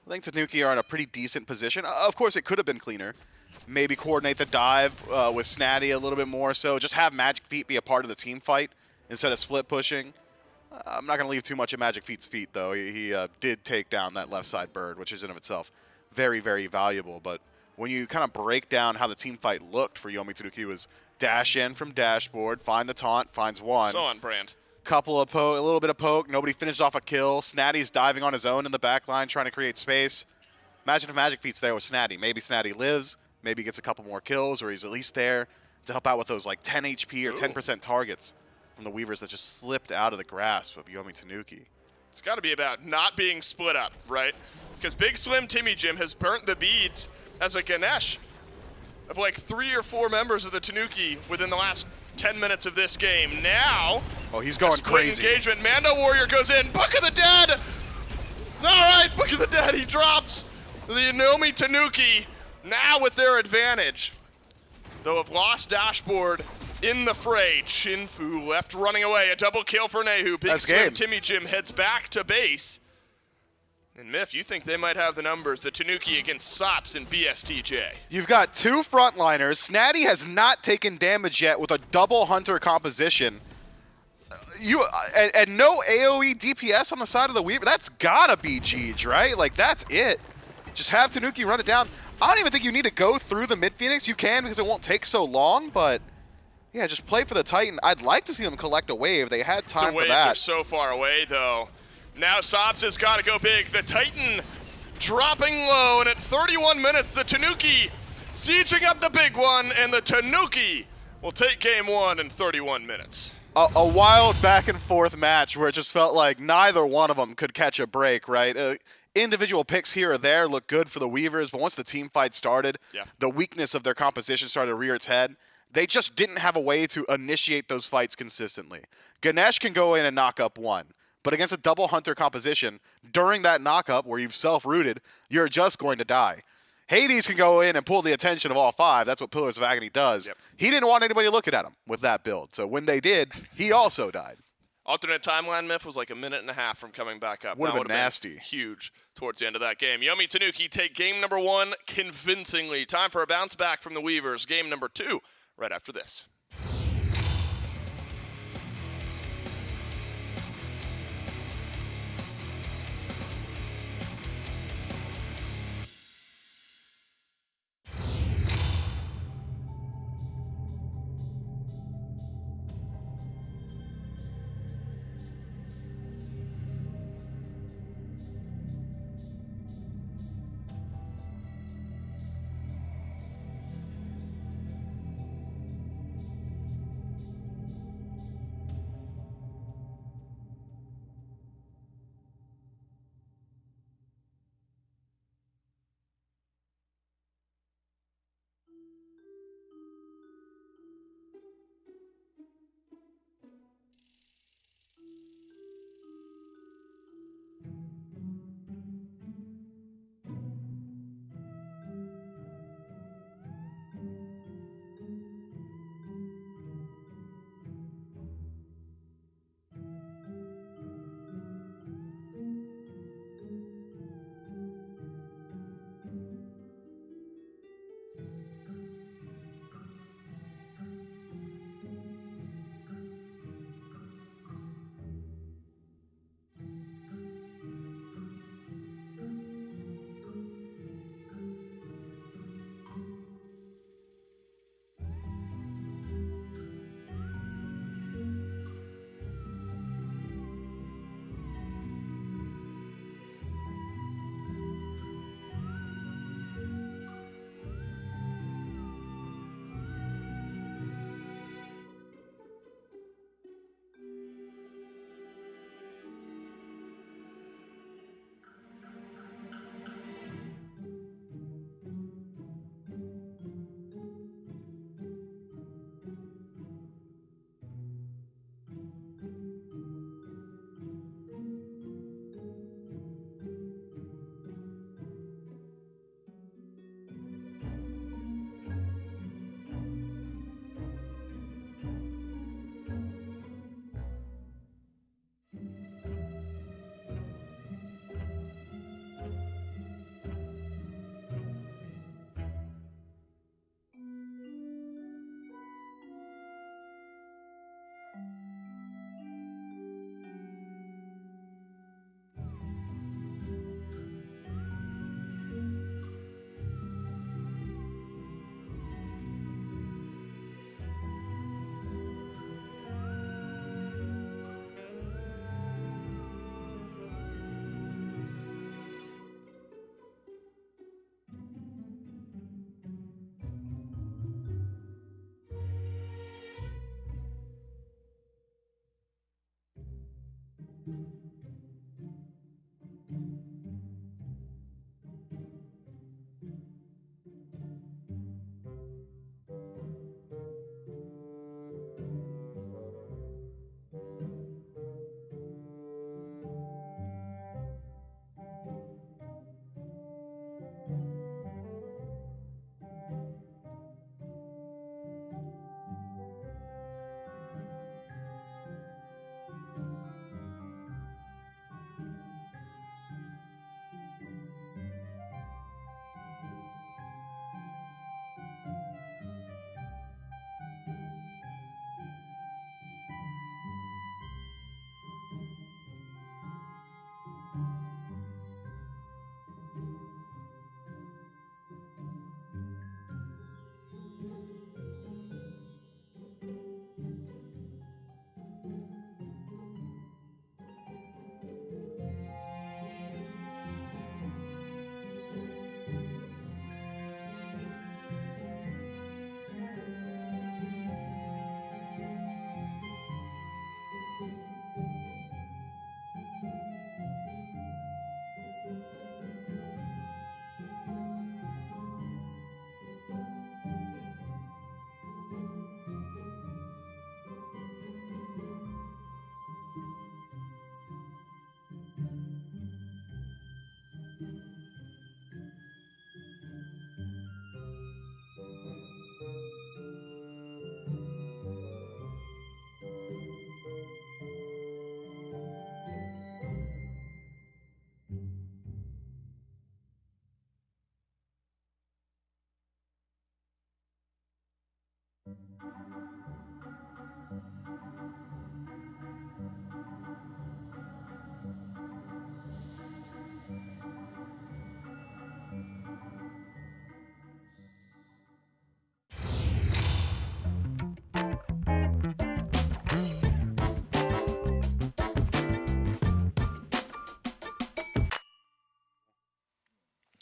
I think Tanuki are in a pretty decent position. Of course, it could have been cleaner. Maybe coordinate the dive with Snatty a little bit more so. Just have Magic Feet be a part of the team fight instead of split pushing. I'm not going to leave too much at Magic Feet's feet, though. He did take down that left side bird, which is in of itself very, very valuable. But when you kind of break down how the team fight looked for Yomi Tanuki, was dash in from dashboard, find the taunt, finds one.
So on brand.
A little bit of poke. Nobody finished off a kill. Snatty's diving on his own in the back line, trying to create space. Imagine if Magic Feet's there with Snatty. Maybe Snatty lives. Maybe gets a couple more kills, or he's at least there to help out with those like 10 HP or 10% targets from the Weavers that just slipped out of the grasp of Yomi Tanuki.
It's got to be about not being split up, right? Because Big Slim Timmy Jim has burnt the beads as a Ganesh of like 3 or 4 members of the Tanuki within the last 10 minutes of this game. Now,
he's going crazy.
Engagement. Mando Warrior goes in. Book of the Dead. All right, Book of the Dead. He drops the Yomi Tanuki. Now with their advantage, though have lost dashboard in the fray. Chinfu left running away. A double kill for Nehu. Big Slim Timmy Jim heads back to base. And Miff, you think they might have the numbers, the Tanuki against Sops and BSTJ.
You've got 2 frontliners. Snatty has not taken damage yet with a double Hunter composition. And no AoE DPS on the side of the Weaver. That's gotta be Jeej, right? Like, that's it. Just have Tanuki run it down. I don't even think you need to go through the mid Phoenix. You can because it won't take so long, but yeah, just play for the Titan. I'd like to see them collect a wave. They had time for that.
The waves are so far away, though. Now Sobs has got to go big. The Titan dropping low, and at 31 minutes, the Tanuki sieging up the big one, and the Tanuki will take game 1 in 31 minutes.
A wild back and forth match where it just felt like neither one of them could catch a break, right? Individual picks here or there look good for the Weavers, but once the team fight started, the weakness of their composition started to rear its head. They just didn't have a way to initiate those fights consistently. Ganesh can go in and knock up one, but against a double Hunter composition, during that knock-up where you've self-rooted, you're just going to die. Hades can go in and pull the attention of all 5. That's what Pillars of Agony does. Yep. He didn't want anybody looking at him with that build, so when they did, he also died.
Alternate timeline, Miff, was like a minute and a half from coming back up.
Would have been nasty.
Huge towards the end of that game. Yomi Tanuki take game number 1 convincingly. Time for a bounce back from the Weavers. Game number 2 right after this.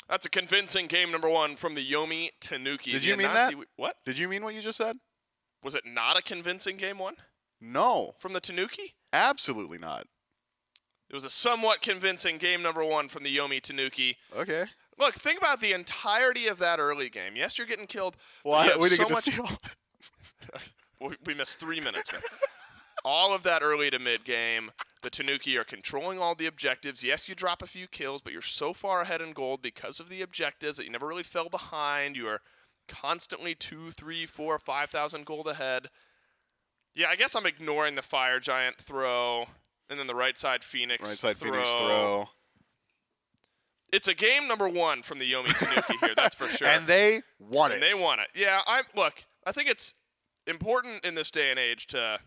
That's a convincing game number 1 from the Yomi Tanuki.
Did you mean that?
What?
Did you mean what you just said?
Was it not a convincing game 1
No,
from the Tanuki?
absolutely not.
It was a somewhat convincing game number 1 from the Yomi Tanuki.
Okay.
Look, think about the entirety of that early game. Yes, you're getting killed.
Well, we didn't
so
get
much.
to see all.
We missed 3 minutes, man. All of that early to mid game, the Tanuki are controlling all the objectives. Yes, you drop a few kills, but you're so far ahead in gold because of the objectives that you never really fell behind. You are constantly 2, 3, 4, 5,000 gold ahead. Yeah, I guess I'm ignoring the Fire Giant throw, and then the right side Phoenix throw. It's a game number 1 from the Yomi Tanuki here, that's for sure.
And they won it.
And they won it. Yeah, I think it's important in this day and age to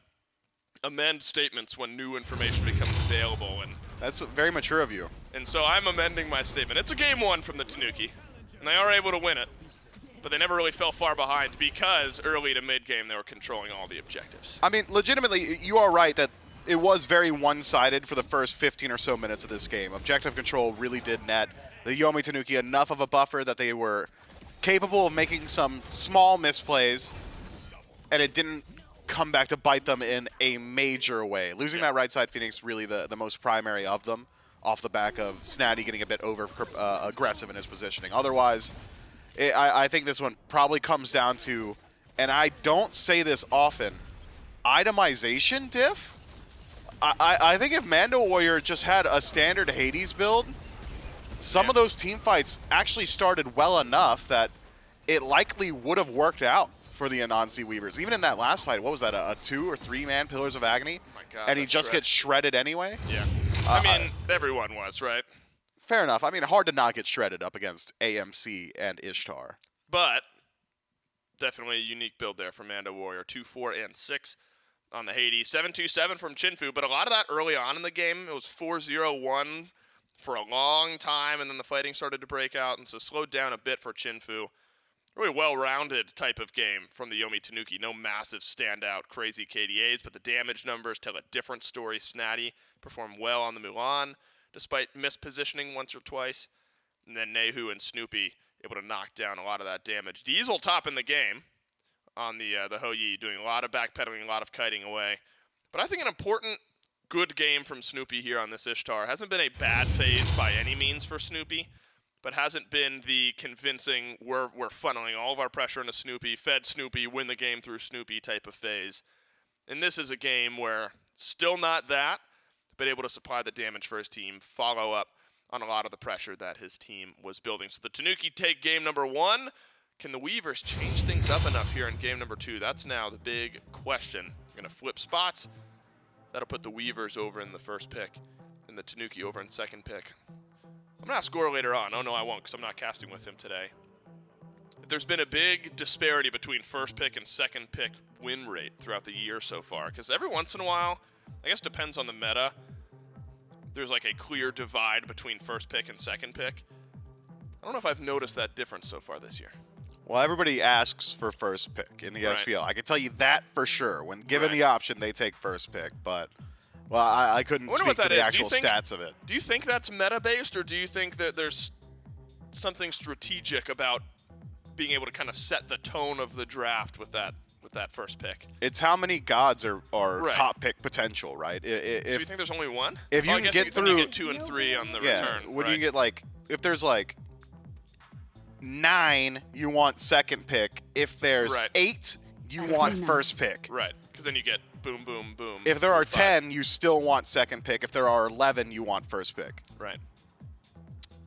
amend statements when new information becomes available, and
That's very mature of you.
and so I'm amending my statement. It's a game 1 from the Tanuki, and they are able to win it, but they never really fell far behind because early to mid game they were controlling all the objectives.
I mean, legitimately, you are right that it was very one-sided for the first 15 or so minutes of this game. Objective control really did net the Yomi Tanuki enough of a buffer that they were capable of making some small misplays, and it didn't come back to bite them in a major way. Losing that right side Phoenix, really the most primary of them, off the back of Snatty getting a bit over aggressive in his positioning. Otherwise, I think this one probably comes down to, and I don't say this often, itemization diff. I think if Mando Warrior just had a standard Hades build, some of those team fights actually started well enough that it likely would have worked out for the Anansi Weavers. Even in that last fight, what was that, a 2 or 3 man Pillars of Agony?
Oh my God,
and he just gets shredded anyway?
Yeah. I mean, everyone was, right?
Fair enough. I mean, hard to not get shredded up against AMC and Ishtar.
But definitely a unique build there from Mando Warrior. 2, 4, and 6 on the Hades. 7-2-7 from Chinfu, but a lot of that early on in the game, it was 4-0-1 for a long time, and then the fighting started to break out, and so slowed down a bit for Chinfu. Really well-rounded type of game from the Yomi Tanuki. No massive standout crazy KDAs, but the damage numbers tell a different story. Snatty performed well on the Mulan, despite mispositioning once or twice. And then Nehu and Snoopy able to knock down a lot of that damage. Diesel top in the game on the Hou Yi, doing a lot of backpedaling, a lot of kiting away. But I think an important good game from Snoopy here on this Ishtar. Hasn't been a bad phase by any means for Snoopy, but hasn't been the convincing, we're funneling all of our pressure into Snoopy, fed Snoopy, win the game through Snoopy type of phase. And this is a game where still not that, but able to supply the damage for his team, follow up on a lot of the pressure that his team was building. So the Tanuki take game number 1. Can the Weavers change things up enough here in game number 2? That's now the big question. You're going to flip spots. That'll put the Weavers over in the first pick and the Tanuki over in second pick. I'm going to score later on. Oh, no, I won't because I'm not casting with him today. There's been a big disparity between first pick and second pick win rate throughout the year so far because every once in a while, I guess depends on the meta, there's like a clear divide between first pick and second pick. I don't know if I've noticed that difference so far this year.
Well, everybody asks for first pick in the SPL. I can tell you that for sure. When given the option, they take first pick. But, well, I couldn't speak to the actual stats of it.
Do you think that's meta-based, or do you think that there's something strategic about being able to kind of set the tone of the draft with that first pick?
It's how many gods are top pick potential, right?
So you think there's only one?
If you can get through,
you get 2 and 3 on the return.
When you get like, if there's like 9, you want second pick. If there's 8, you want first pick.
Right, because then you get boom, boom, boom.
If there are 10, you still want second pick. If there are 11, you want first pick.
Right.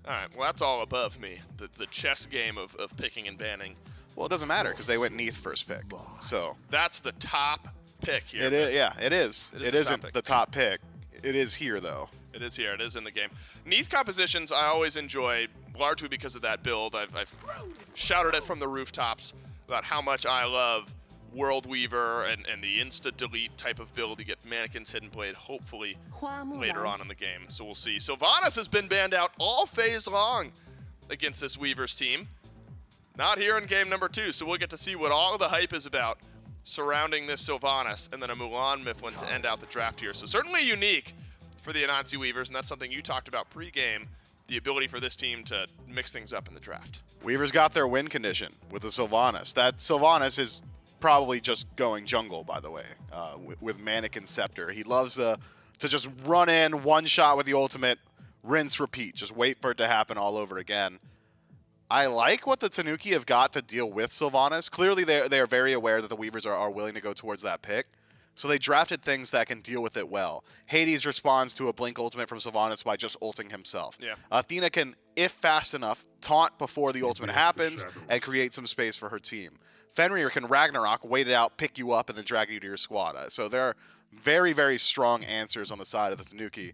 All right, well, that's all above me, the chess game of picking and banning.
Well, it doesn't matter because they went Neath first pick. So
that's the top pick here.
It is, yeah, it is. It isn't the top pick. It is here, though.
It is here. It is in the game. Neath compositions I always enjoy, largely because of that build. I've shouted it from the rooftops about how much I love World Weaver and the insta-delete type of build. You get Mannequin's Hidden Blade, hopefully, later on in the game. So we'll see. Sylvanas has been banned out all phase long against this Weavers team. Not here in game number 2, so we'll get to see what all the hype is about surrounding this Sylvanas, and then a Mulan Mifflin to end out the draft here. So certainly unique for the Anansi Weavers, and that's something you talked about pre-game, the ability for this team to mix things up in the draft.
Weavers got their win condition with the Sylvanas. That Sylvanas is probably just going jungle, by the way, with Mannequin Scepter. He loves to just run in, one shot with the ultimate, rinse, repeat. Just wait for it to happen all over again. I like what the Tanuki have got to deal with Sylvanas. Clearly, they are very aware that the Weavers are willing to go towards that pick. So they drafted things that can deal with it well. Hades responds to a Blink ultimate from Sylvanas by just ulting himself.
Yeah.
Athena can, if fast enough, taunt before the ultimate happens and create some space for her team. Fenrir can Ragnarok, wait it out, pick you up, and then drag you to your squad. So there are very, very strong answers on the side of the Tanuki.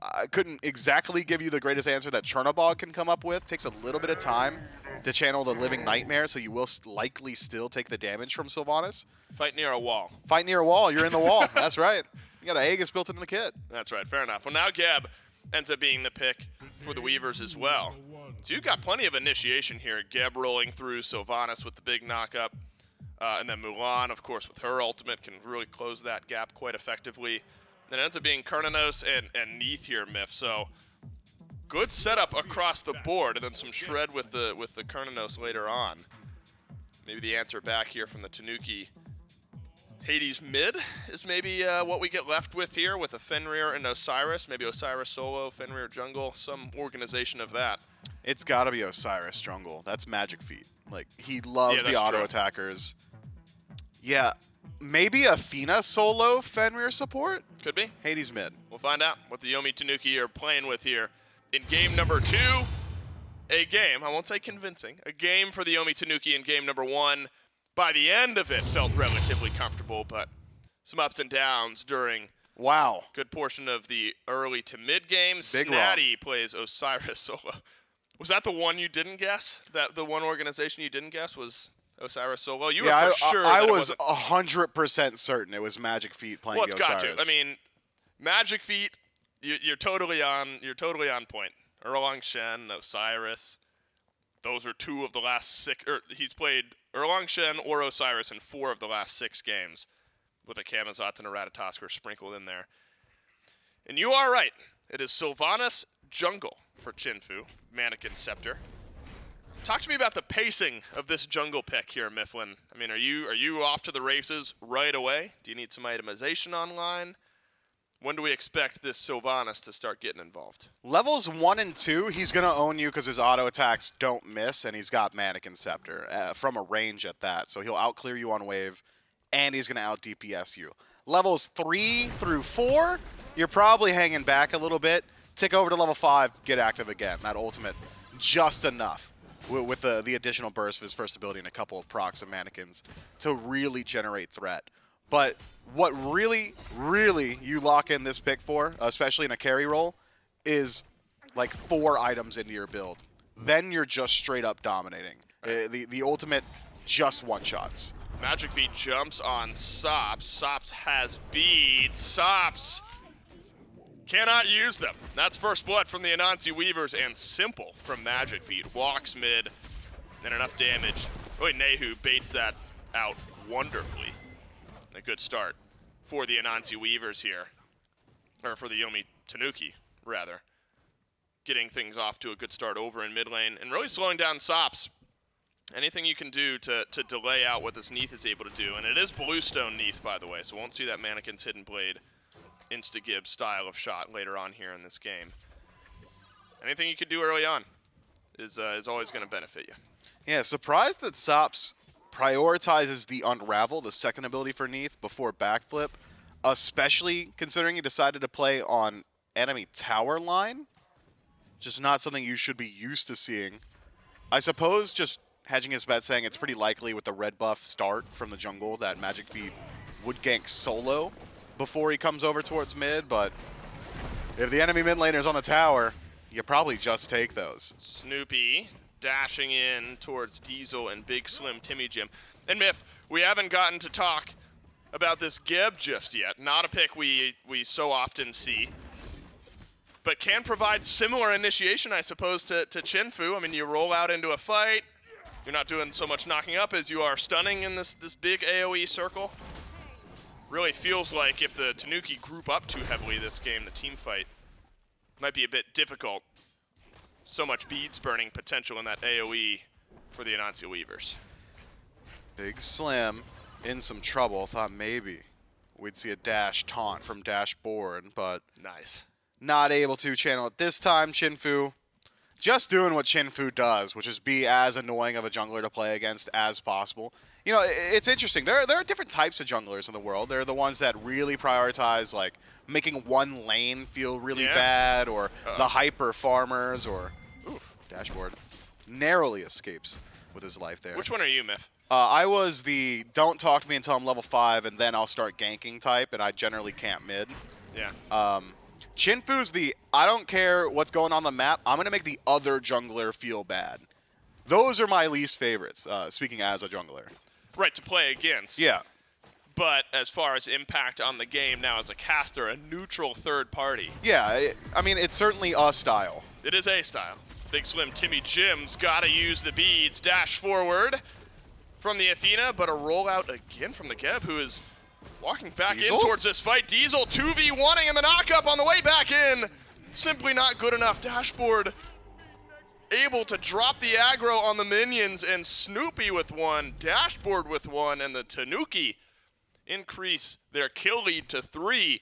I couldn't exactly give you the greatest answer that Chernobog can come up with. Takes a little bit of time to channel the Living Nightmare, so you will likely still take the damage from Sylvanas.
Fight near a wall.
Fight near a wall. You're in the wall. That's right. You got an Aegis built into the kit.
That's right. Fair enough. Well, now Geb ends up being the pick for the Weavers as well. So you've got plenty of initiation here. Geb rolling through Sylvanas with the big knockup. And then Mulan, of course, with her ultimate, can really close that gap quite effectively. Then it ends up being Kernanos and Neath here, Miff. So good setup across the board, and then some shred with the Kernanos later on. Maybe the answer back here from the Tanuki. Hades mid is maybe what we get left with here with a Fenrir and Osiris. Maybe Osiris solo, Fenrir jungle, some organization of that.
It's got to be Osiris jungle. That's Magic Feet. Like, he loves the auto attackers. Yeah, maybe Athena solo Fenrir support?
Could be.
Hades mid.
We'll find out what the Yomi Tanuki are playing with here in game number 2. A game, I won't say convincing, a game for the Yomi Tanuki in game number 1. By the end of it, felt relatively comfortable, but some ups and downs during good portion of the early to mid game. Snatty plays Osiris solo. Was that the one you didn't guess? That the one organization you didn't guess was Osiris solo? You were for sure.
I was 100% certain it was Magic Feet playing Osiris.
Well, it's got to. I mean, Magic Feet, you're totally on point. Erlang Shen, Osiris. Those are 2 of the last 6. He's played Erlang Shen or Osiris in 4 of the last 6 games, with a Camazotz and a Ratatoskr sprinkled in there. And you are right. It is Sylvanas jungle for Chinfu, Mannequin Scepter. Talk to me about the pacing of this jungle pick here, Mifflin. I mean, are you off to the races right away? Do you need some itemization online? When do we expect this Sylvanas to start getting involved?
Levels 1 and 2, he's going to own you because his auto attacks don't miss, and he's got Mannequin Scepter from a range at that. So he'll out-clear you on wave, and he's going to out-DPS you. Levels 3 through 4, you're probably hanging back a little bit. Tick over to level 5, get active again. That ultimate, just enough with the additional burst of his first ability and a couple of procs of mannequins to really generate threat. But what really, really you lock in this pick for, especially in a carry role, is like 4 items into your build. Then you're just straight up dominating. The ultimate just one-shots.
Magic Feet jumps on Sops. Sops has beads. Sops cannot use them. That's first blood from the Anansi Weavers and simple from Magic Feet. Walks mid and enough damage. Boy, Nehu baits that out wonderfully. A good start for the Anansi Weavers here. Or for the Yomi Tanuki, rather. Getting things off to a good start over in mid lane and really slowing down Sops. Anything you can do to delay out what this Neath is able to do. And it is Bluestone Neath, by the way, so won't see that Mannequin's Hidden Blade Insta-Gib style of shot later on here in this game. Anything you can do early on is always going to benefit you.
Yeah, surprised that Sops prioritizes the Unravel, the second ability for Neath, before Backflip, especially considering he decided to play on enemy tower line. Just not something you should be used to seeing. I suppose just hedging his bet, saying it's pretty likely with the red buff start from the jungle that Magic Feet would gank solo before he comes over towards mid, but if the enemy mid laner's on the tower, you probably just take those.
Snoopy dashing in towards Diesel and Big Slim Timmy Jim. And Miff, we haven't gotten to talk about this Gib just yet. Not a pick we so often see, but can provide similar initiation, I suppose, to Chinfu. I mean, you roll out into a fight. You're not doing so much knocking up as you are stunning in this big AoE circle. Really feels like if the Tanuki group up too heavily this game, the team fight might be a bit difficult. So much beads burning potential in that AoE for the Anansi Weavers.
Big Slim in some trouble. Thought maybe we'd see a dash taunt from Dashboard, but
Nice.
not able to channel it this time. Chinfu just doing what Chinfu does, which is be as annoying of a jungler to play against as possible. You know, it's interesting. There are different types of junglers in the world. There are the ones that really prioritize, like, making one lane feel really bad, or the hyper farmers, or Dashboard narrowly escapes with his life there.
Which one are you, Miff?
I was the don't talk to me until I'm level 5 and then I'll start ganking type, and I generally camp mid.
Yeah.
Chinfu's the I don't care what's going on the map, I'm going to make the other jungler feel bad. Those are my least favorites, speaking as a jungler.
Right, to play against.
Yeah.
But as far as impact on the game now as a caster, a neutral third party.
Yeah, I mean, it's certainly a style.
It is a style. Big Slim Timmy Jim's got to use the beads. Dash forward from the Athena, but a rollout again from the Geb, who is walking back
Diesel?
in towards this fight. Diesel 2v1ing and the knock-up on the way back in. Simply not good enough. Dashboard able to drop the aggro on the minions, and Snoopy with one, Dashboard with one, and the Tanuki increase their kill lead to 3,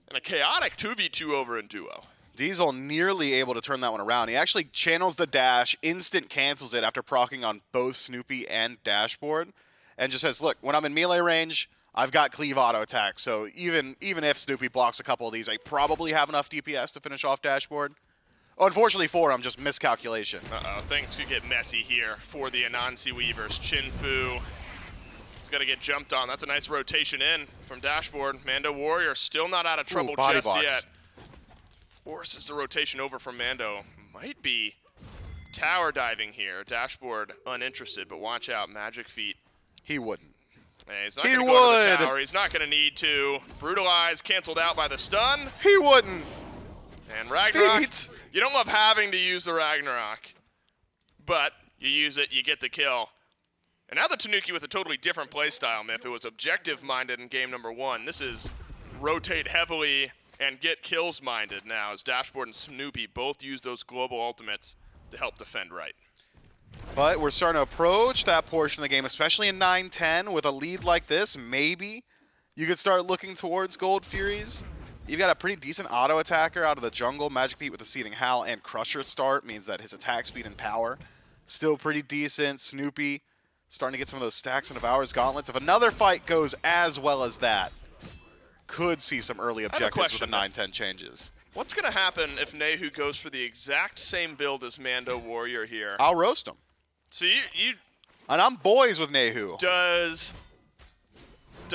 and a chaotic 2v2 over in duo.
Diesel nearly able to turn that one around. He actually channels the dash, instant cancels it after proccing on both Snoopy and Dashboard, and just says, look, when I'm in melee range, I've got cleave auto attack, so even if Snoopy blocks a couple of these, I probably have enough DPS to finish off Dashboard. Unfortunately for him, just miscalculation.
Uh-oh, things could get messy here for the Anansi Weavers. Chinfu is going to get jumped on. That's a nice rotation in from Dashboard. Mando Warrior still not out of trouble just yet. Forces the rotation over from Mando. Might be tower diving here. Dashboard uninterested, but watch out. Magic Feet.
He wouldn't.
Hey, he's not going to go to the tower. He's not going to need to. Brutalize, canceled out by the stun.
He wouldn't.
And Ragnarok,
Feet.
You don't love having to use the Ragnarok, but you use it, you get the kill. And now the Tanuki with a totally different playstyle, Miff. It was objective-minded in game number 1. This is rotate heavily and get kills-minded now, as Dashboard and Snoopy both use those global ultimates to help defend right.
But we're starting to approach that portion of the game, especially in 9-10. With a lead like this, maybe you could start looking towards Gold Furies. You've got a pretty decent auto attacker out of the jungle. Magic Feet with the Seething Howl and Crusher start means that his attack speed and power still pretty decent. Snoopy starting to get some of those stacks and Devour's Gauntlets. If another fight goes as well as that, could see some early objectives with the 9-10 changes.
What's going to happen if Nehu goes for the exact same build as Mando Warrior here?
I'll roast him.
So you
And I'm boys with Nehu.
Does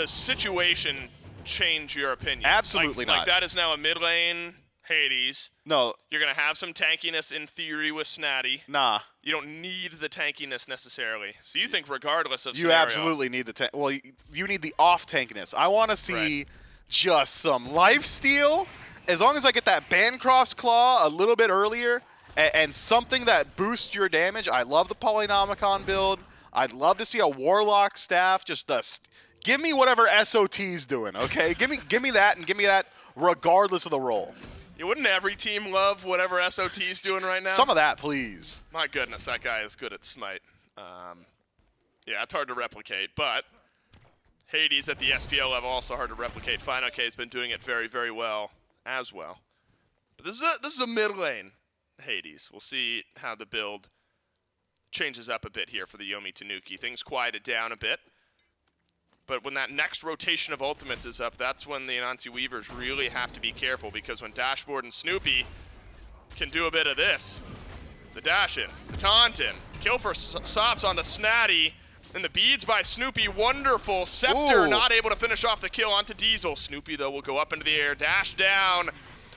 situation change your opinion?
Absolutely not.
Like that is now a mid lane Hades.
No.
You're going to have some tankiness in theory with Snatty.
Nah.
You don't need the tankiness necessarily. So you think regardless of
You
scenario,
absolutely need the well, you need the off tankiness. I want to see just some lifesteal. As long as I get that Bancroft's Claw a little bit earlier and something that boosts your damage. I love the Polynomicon build. I'd love to see a Warlock staff. Just give me whatever SOT's doing, okay? give me that and give me that regardless of the role.
Yeah, wouldn't every team love whatever SOT's doing right now?
Some of that, please.
My goodness, that guy is good at Smite. Yeah, it's hard to replicate, but Hades at the SPO level also hard to replicate. FineOK has been doing it very, very well as well. But this is a mid lane Hades. We'll see how the build changes up a bit here for the Yomi Tanuki. Things quieted down a bit. But when that next rotation of ultimates is up, that's when the Anansi Weavers really have to be careful, because when Dashboard and Snoopy can do a bit of this, the dash in, the taunt in, kill for Sops onto Snatty, and the beads by Snoopy, wonderful. Scepter not able to finish off the kill onto Diesel. Snoopy, though, will go up into the air, dash down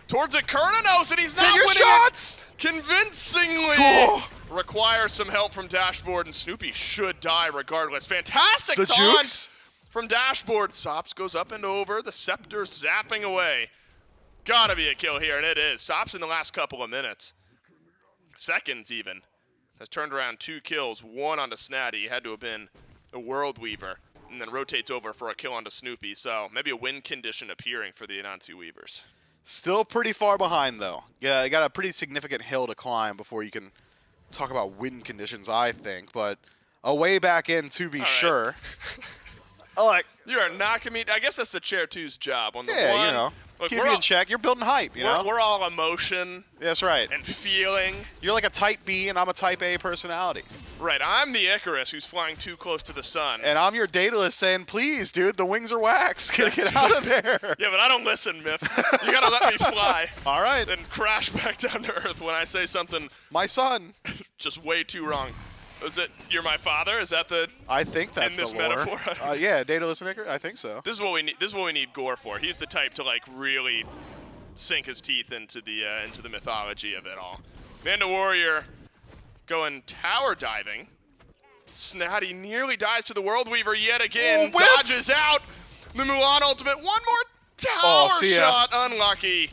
towards a Kernanos, and he's not winning
shots!
Convincingly. Requires some help from Dashboard, and Snoopy should die regardless. Fantastic
The
taunt
jukes?
from Dashboard. Sops goes up and over, the Scepter zapping away. Gotta be a kill here, and it is. Sops in the last couple of minutes, seconds even, has turned around 2 kills, 1 onto Snatty. He had to have been a World Weaver, and then rotates over for a kill onto Snoopy. So maybe a win condition appearing for the Anansi Weavers.
Still pretty far behind, though. Yeah, you got a pretty significant hill to climb before you can talk about win conditions, I think. But a way back in, to be sure.
You are knocking me. I guess that's the Chair 2's job. On the
Yeah,
one,
you know.
look,
Keep you in check. You're building hype, you know?
We're all emotion
That's right.
and feeling.
You're like a Type B, and I'm a Type A personality.
Right, I'm the Icarus who's flying too close to the sun.
And I'm your Daedalus saying, please, dude, the wings are wax. Get out of there.
Yeah, but I don't listen, Myth. You gotta let me fly.
All right.
Then crash back down to Earth when I say something
My son.
just way too wrong. Is it, you're my father? Is that the...
I think that's
in this
the lore.
metaphor?
Yeah, Daedalus and Icarus, I think so.
This is what we need. This is what we need Gore for. He's the type to like really sink his teeth into the mythology of it all. Mando Warrior going tower diving. Snatty nearly dies to the World Weaver yet again. Dodges out. The Mulan ultimate. One more tower shot. Unlucky.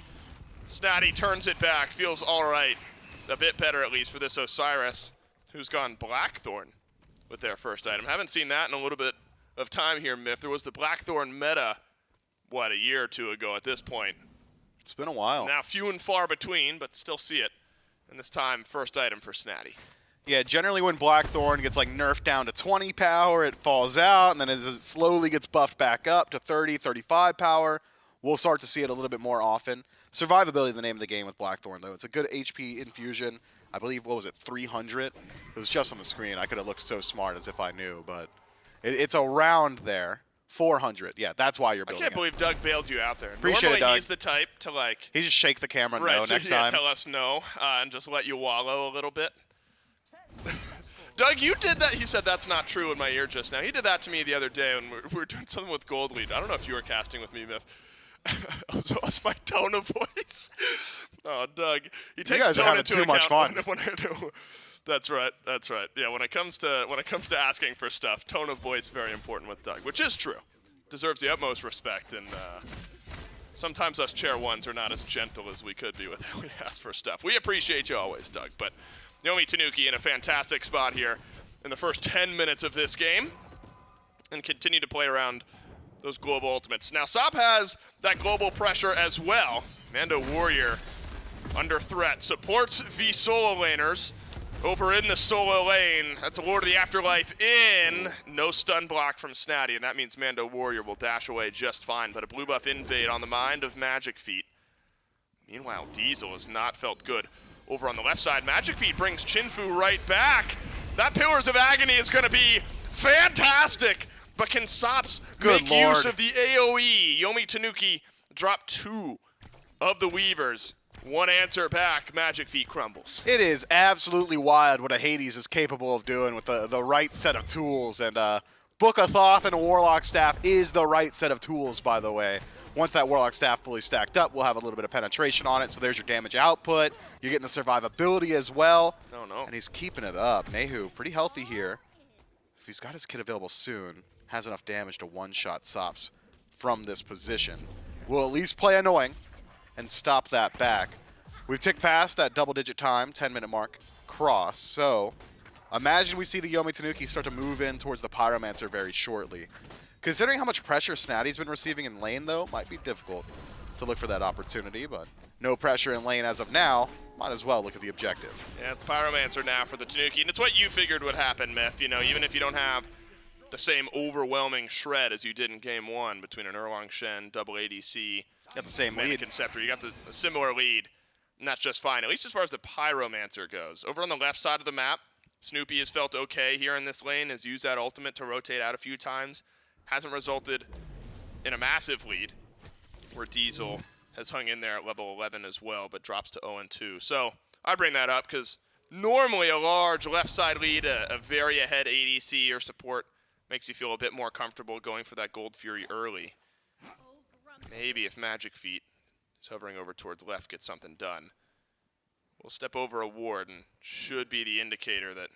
Snatty turns it back. Feels all right. A bit better at least for this Osiris, who's gone Blackthorn with their first item. Haven't seen that in a little bit of time here, Myth. There was the Blackthorn meta, what, a year or two ago at this point.
It's been a while.
Now few and far between, but still see it. And this time, first item for Snatty.
Yeah, generally when Blackthorn gets like nerfed down to 20 power, it falls out, and then as it slowly gets buffed back up to 30, 35 power, we'll start to see it a little bit more often. Survivability is the name of the game with Blackthorn, though. It's a good HP infusion. I believe, what was it, 300? It was just on the screen. I could have looked so smart as if I knew, but it's around there. 400. Yeah, that's why you're building it.
I can't believe Doug bailed you out there.
Appreciate
Normally
it, Doug.
He's the type to like...
He just shake the camera
right,
no
so
next
yeah,
time.
Tell us no and just let you wallow a little bit. Doug, you did that. He said that's not true in my ear just now. He did that to me the other day when we were doing something with Gold Lead. I don't know if you were casting with me, Biff. That's my tone of voice. Oh, Doug. He takes
you guys
tone
are having
into
too much fun.
When I do. That's right. That's right. Yeah, when it comes to asking for stuff, tone of voice very important with Doug, which is true. Deserves the utmost respect, and sometimes us Chair 1s are not as gentle as we could be with how we ask for stuff. We appreciate you always, Doug, but Yomi Tanuki in a fantastic spot here in the first 10 minutes of this game and continue to play around those global ultimates. Now, Sop has that global pressure as well. Mando Warrior under threat. Supports V solo laners. over in the solo lane. That's a Lord of the Afterlife in. No stun block from Snatty, and that means Mando Warrior will dash away just fine. But a blue buff invade on the mind of Magic Feet. Meanwhile, Diesel has not felt good. Over on the left side, Magic Feet brings Chinfu right back. That Pillars of Agony is going to be fantastic. But can Sops make use of the AoE? Yomi Tanuki dropped 2 of the Weavers. One answer back, Magic Feet crumbles.
It is absolutely wild what a Hades is capable of doing with the right set of tools. And Book of Thoth and a Warlock Staff is the right set of tools, by the way. Once that Warlock Staff fully stacked up, we'll have a little bit of penetration on it. So there's your damage output. You're getting the survivability as well.
No.
And he's keeping it up. Nehu, pretty healthy here. If he's got his kit available soon, has enough damage to one-shot Sops from this position. Will at least play annoying and stop that back. We've ticked past that double-digit time, 10-minute mark, cross. So imagine we see the Yomi Tanuki start to move in towards the Pyromancer very shortly. Considering how much pressure Snatty's been receiving in lane, though, might be difficult to look for that opportunity, but no pressure in lane as of now. Might as well look at the objective.
Yeah, it's Pyromancer now for the Tanuki, and it's what you figured would happen, Myth. You know, even if you don't have the same overwhelming shred as you did in Game 1 between an Erlang Shen, double ADC,
got the same lead.
Scepter. You got a similar lead, and that's just fine, at least as far as the Pyromancer goes. Over on the left side of the map, Snoopy has felt okay here in this lane, has used that ultimate to rotate out a few times. Hasn't resulted in a massive lead, where Diesel has hung in there at level 11 as well, but drops to 0-2. So I bring that up because normally a large left side lead, a very ahead ADC or support, makes you feel a bit more comfortable going for that Gold Fury early. Maybe if Magic Feet is hovering over towards left, gets something done. We'll step over a ward and should be the indicator that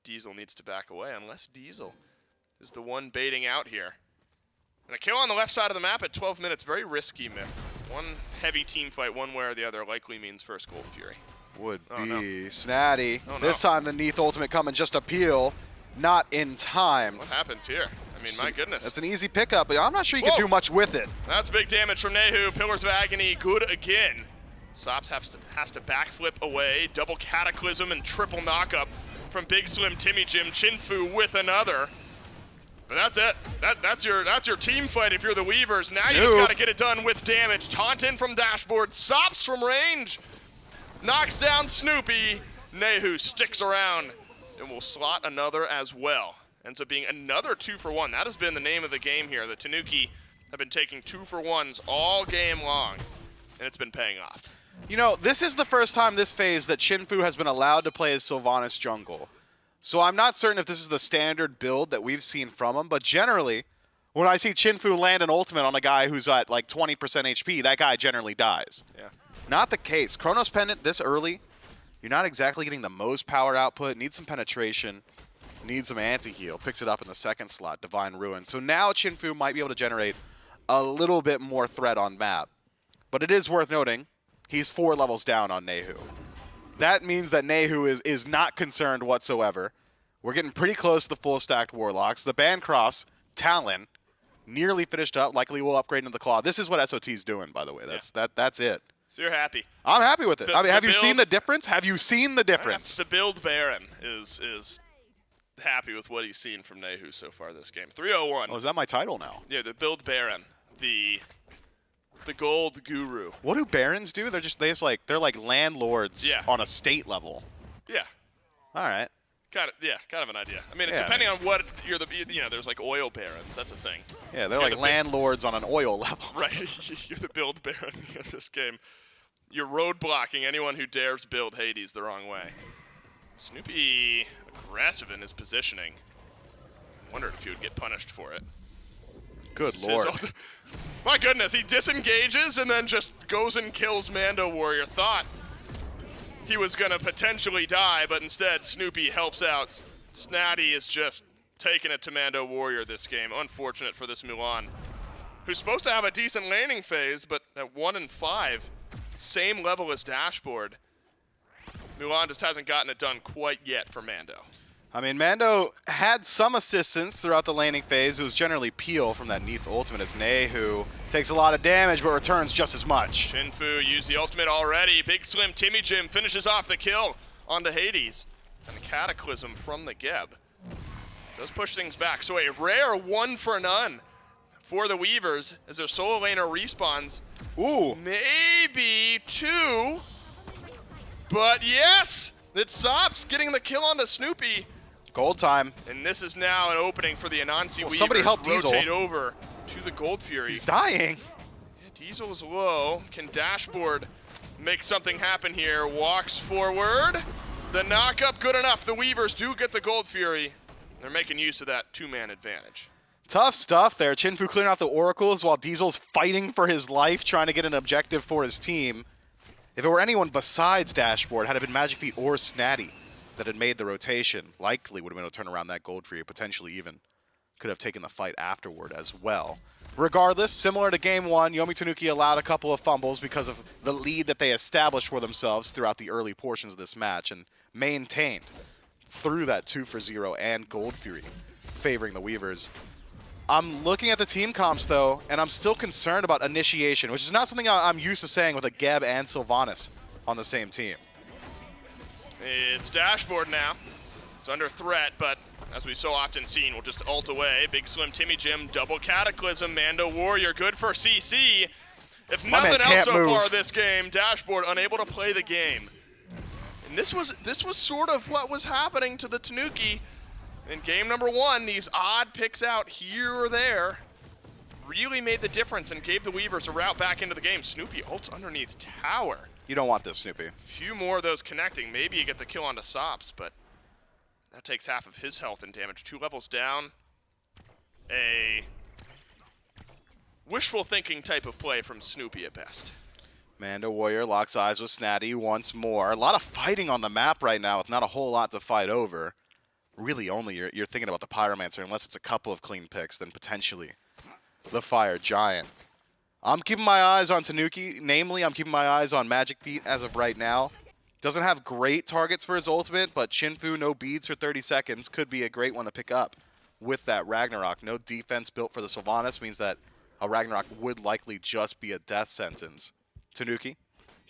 Diesel needs to back away, unless Diesel is the one baiting out here. And a kill on the left side of the map at 12 minutes, very risky, Myth. One heavy team fight, one way or the other, likely means first Gold Fury.
Would be Snatty. This time the Neath ultimate coming just a peel, not in time.
What happens here? I mean, my goodness.
That's an easy pickup, but I'm not sure you can do much with it.
That's big damage from Nehu. Pillars of Agony, good again. Sops has to backflip away. Double Cataclysm and triple knockup from Big Slim Timmy Jim. Chinfu with another. But that's it. That's your team fight if you're the Weavers. Now you just got to get it done with damage. Taunton from dashboard. Sops from range. Knocks down Snoopy. Nehu sticks around and will slot another as well. Ends up being another 2-for-1. That has been the name of the game here. The Tanuki have been taking 2-for-1s all game long, and it's been paying off.
You know, this is the first time this phase that Chinfu has been allowed to play as Sylvanas jungle. So I'm not certain if this is the standard build that we've seen from him, but generally, when I see Chinfu land an ultimate on a guy who's at like 20% HP, that guy generally dies.
Yeah.
Not the case. Chronos Pendant this early, you're not exactly getting the most power output, needs some penetration, needs some anti-heal. Picks it up in the second slot, Divine Ruin. So now Chinfu might be able to generate a little bit more threat on map. But it is worth noting, he's 4 levels down on Nehu. That means that Nehu is not concerned whatsoever. We're getting pretty close to the full stacked Warlocks. The Bancross, Talon, nearly finished up. Likely will upgrade into the Claw. This is what SOT's doing, by the way. That's it.
So you're happy.
I'm happy with it. I mean, have you seen the difference? Have you seen the difference?
The build Baron is happy with what he's seen from Nehu so far this game. 301.
Oh, is that my title now?
Yeah, the build Baron, the gold guru.
What do barons do? They're like landlords on a state level.
Yeah.
All right.
Kind of an idea. I mean, depending on what there's like oil barons. That's a thing.
Yeah, they're like landlords on an oil level.
Right. You're the build baron in this game. You're road blocking anyone who dares build Hades the wrong way. Snoopy aggressive in his positioning. Wondered if he would get punished for it.
Good lord.
My goodness, he disengages and then just goes and kills Mando Warrior. Thought he was going to potentially die, but instead Snoopy helps out. Snatty is just taking it to Mando Warrior this game. Unfortunate for this Mulan, who's supposed to have a decent laning phase, but at 1 and 5, same level as Dashboard. Mulan just hasn't gotten it done quite yet for Mando.
I mean, Mando had some assistance throughout the laning phase. It was generally Peel from that Neath ultimate as Nehu takes a lot of damage but returns just as much.
Chinfu used the ultimate already. Big Slim Timmy Jim finishes off the kill onto Hades. And a Cataclysm from the Geb. Does push things back. So a rare 1 for none for the Weavers as their solo laner respawns.
Ooh.
Maybe 2. But yes, it's Sops getting the kill onto Snoopy.
Gold time.
And this is now an opening for the Anansi Weavers.
Somebody help Diesel.
Rotate over to the Gold Fury.
He's dying.
Yeah, Diesel's low. Can Dashboard make something happen here? Walks forward. The knock-up good enough. The Weavers do get the Gold Fury. They're making use of that 2-man advantage.
Tough stuff there. Chinfu clearing out the Oracles while Diesel's fighting for his life, trying to get an objective for his team. If it were anyone besides Dashboard, had it been Magic Feet or Snatty that had made the rotation, likely would have been able to turn around that gold for you, potentially even could have taken the fight afterward as well. Regardless, similar to Game 1, Yomi Tanuki allowed a couple of fumbles because of the lead that they established for themselves throughout the early portions of this match and maintained through that 2-for-0 and Gold Fury, favoring the Weavers. I'm looking at the team comps, though, and I'm still concerned about initiation, which is not something I'm used to saying with a Geb and Sylvanas on the same team.
It's Dashboard now. It's under threat, but as we so often seen, we'll just ult away. Big Slim Timmy Jim, double Cataclysm, Mando Warrior, good for CC. If nothing else so far this game, Dashboard unable to play the game. And this was sort of what was happening to the Tanuki in game number 1. These odd picks out here or there really made the difference and gave the Weavers a route back into the game. Snoopy ults underneath tower.
You don't want this, Snoopy.
Few more of those connecting. Maybe you get the kill onto Sops, but that takes half of his health and damage. 2 levels down. A wishful thinking type of play from Snoopy at best.
Mando Warrior locks eyes with Snatty once more. A lot of fighting on the map right now with not a whole lot to fight over. Really only you're thinking about the Pyromancer, unless it's a couple of clean picks, then potentially the Fire Giant. I'm keeping my eyes on Tanuki. Namely, I'm keeping my eyes on Magic Feet as of right now. Doesn't have great targets for his ultimate, but Chinfu, no beads for 30 seconds, could be a great one to pick up with that Ragnarok. No defense built for the Sylvanas means that a Ragnarok would likely just be a death sentence. Tanuki,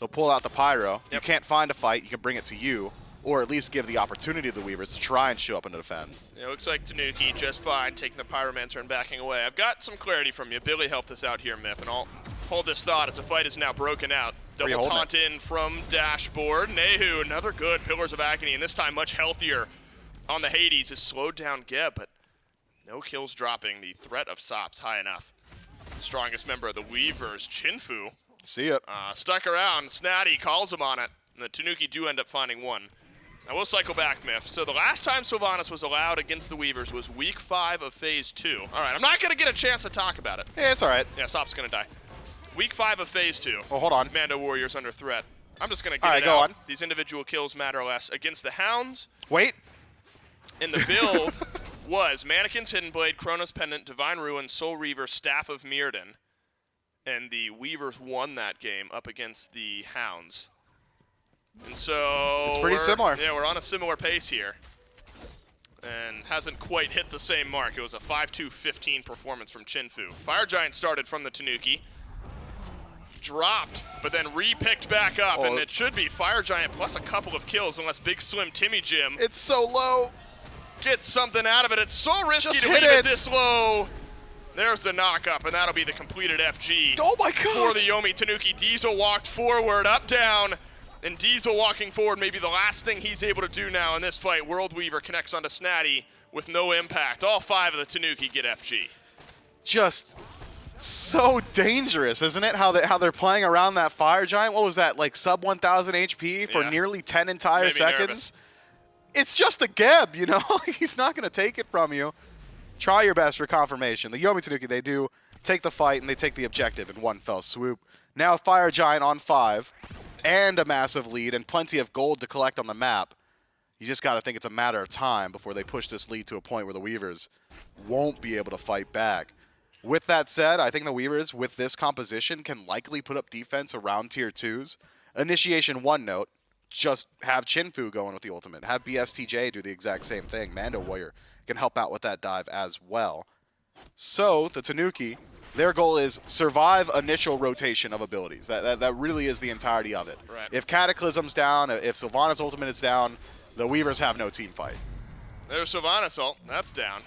they'll pull out the Pyro. You can't find a fight, you can bring it to you, or at least give the opportunity to the Weavers to try and show up and defend.
It looks like Tanuki just fine, taking the Pyromancer and backing away. I've got some clarity from you. Billy helped us out here, Myth, and I'll hold this thought as the fight is now broken out. Double taunt in from Dashboard. Nehu, another good Pillars of Agony, and this time much healthier on the Hades. Has slowed down Geb, but no kills dropping. The threat of Sops high enough. Strongest member of the Weavers, Chinfu.
See it.
Stuck around. Snatty calls him on it, and the Tanuki do end up finding one. I will cycle back, Myth. So the last time Sylvanas was allowed against the Weavers was week 5 of phase 2. All right, I'm not going to get a chance to talk about it.
Yeah, it's all right.
Yeah, Sop's going to die. Week 5 of phase 2.
Oh, hold on.
Mando Warrior's under threat. I'm just going to get it
go
out.
on.
These individual kills matter less. Against the Hounds.
Wait.
And the build was Mannequin's Hidden Blade, Chronos Pendant, Divine Ruin, Soul Reaver, Staff of Mirrodin. And the Weavers won that game up against the Hounds. And so
it's pretty similar.
Yeah, we're on a similar pace here. And hasn't quite hit the same mark. It was a 5-2-15 performance from Chinfu. Fire Giant started from the Tanuki. Dropped, but then re-picked back up. And it should be Fire Giant plus a couple of kills unless Big Slim Timmy Jim
it's so low.
Gets something out of it. It's so risky
Just
to leave it this low. There's the knock-up, and that'll be the completed FG.
Oh my god!
For the Yomi Tanuki. Diesel walked forward, up, down. And Diesel walking forward, maybe the last thing he's able to do now in this fight. World Weaver connects onto Snatty with no impact. All 5 of the Tanuki get FG.
Just so dangerous, isn't it? How they're playing around that Fire Giant. What was that, like sub 1,000 HP for nearly 10 entire seconds?
Nervous.
It's just a Geb, you know? He's not going to take it from you. Try your best for confirmation. The Yomi Tanuki, they do take the fight and they take the objective in one fell swoop. Now Fire Giant on 5. And a massive lead and plenty of gold to collect on the map. You just got to think it's a matter of time before they push this lead to a point where the Weavers won't be able to fight back. With that said, I think the Weavers, with this composition, can likely put up defense around tier 2s. Initiation 1 note, just have Chinfu going with the ultimate. Have BSTJ do the exact same thing. Mando Warrior can help out with that dive as well. So, the Tanuki Their goal is survive initial rotation of abilities. That really is the entirety of it.
Right.
If Cataclysm's down, if Sylvanas' ultimate is down, the Weavers have no team fight.
There's Sylvanas ult. That's down.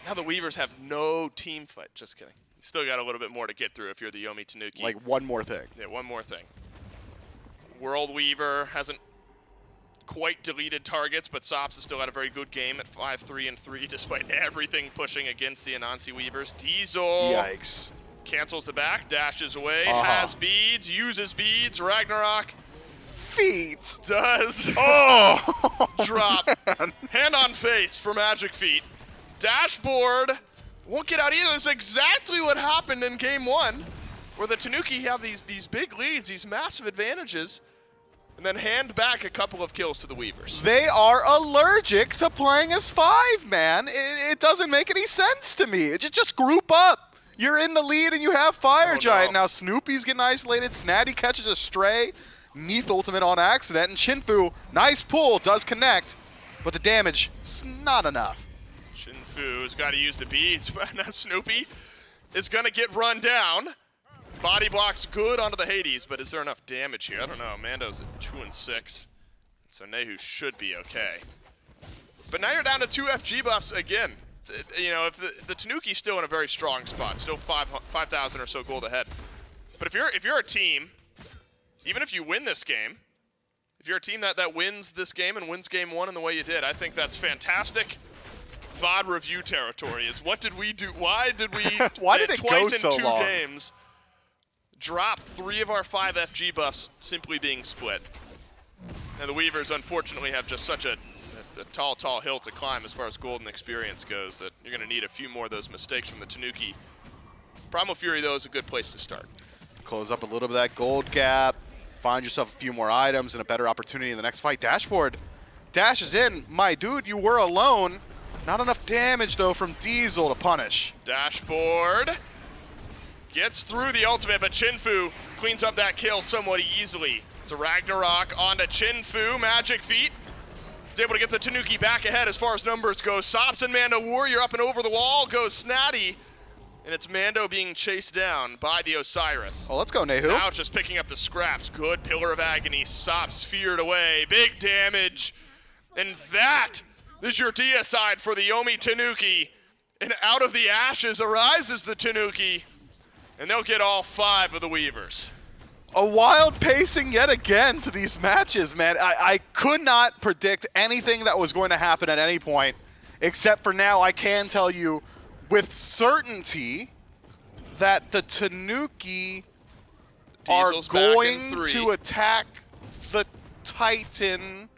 Now the Weavers have no team fight. Just kidding. You still got a little bit more to get through if you're the Yomi Tanuki.
Like, one more thing.
Yeah, one more thing. World Weaver hasn't quite deleted targets, but Sops has still had a very good game at 5-3-3 despite everything pushing against the Anansi Weavers. Diesel
Yikes.
cancels the back, dashes away, has beads, uses beads. Ragnarok
Feet.
does drop. Hand on face for Magic Feet. Dashboard won't get out either. This is exactly what happened in game 1, where the Tanuki have these big leads, these massive advantages, and then hand back a couple of kills to the Weavers.
They are allergic to playing as 5, man. It doesn't make any sense to me. Just group up. You're in the lead and you have Fire Giant. Now Snoopy's getting isolated. Snatty catches a stray. Neath ultimate on accident. And Chinfu, nice pull, does connect. But the damage is not enough.
Chinfu's got to use the beads, but now Snoopy is going to get run down. Body blocks good onto the Hades, but is there enough damage here? I don't know. Mando's at 2-6, so Nehu should be okay. But now you're down to 2 FG buffs again. You know, if the Tanuki's still in a very strong spot, still 5,000 or so gold ahead. But if you're a team, even if you win this game, if you're a team that wins this game and wins game 1 in the way you did, I think that's fantastic. VOD review territory is what did we do? Why did we
Why did it go so
twice in 2
long?
games drop 3 of our 5 FG buffs simply being split? And the Weavers unfortunately have just such a tall hill to climb as far as golden experience goes that you're going to need a few more of those mistakes from the Tanuki. Primal Fury, though, is a good place to start.
Close up a little bit of that gold gap. Find yourself a few more items and a better opportunity in the next fight. Dashboard dashes in. My dude, you were alone. Not enough damage, though, from Diesel to punish.
Dashboard gets through the ultimate, but Chinfu cleans up that kill somewhat easily. So Ragnarok onto Chinfu. Magic Feet is able to get the Tanuki back ahead as far as numbers go. Sops and Mando Warrior up and over the wall goes Snatty. And it's Mando being chased down by the Osiris.
Oh, let's go, Nehu.
Now it's just picking up the scraps. Good Pillar of Agony. Sops feared away. Big damage. And that is your deicide for the Yomi Tanuki. And out of the ashes arises the Tanuki. And they'll get all 5 of the Weavers.
A wild pacing yet again to these matches, man. I could not predict anything that was going to happen at any point, except for now I can tell you with certainty that the Tanuki
Diesel's
are going to attack the Titan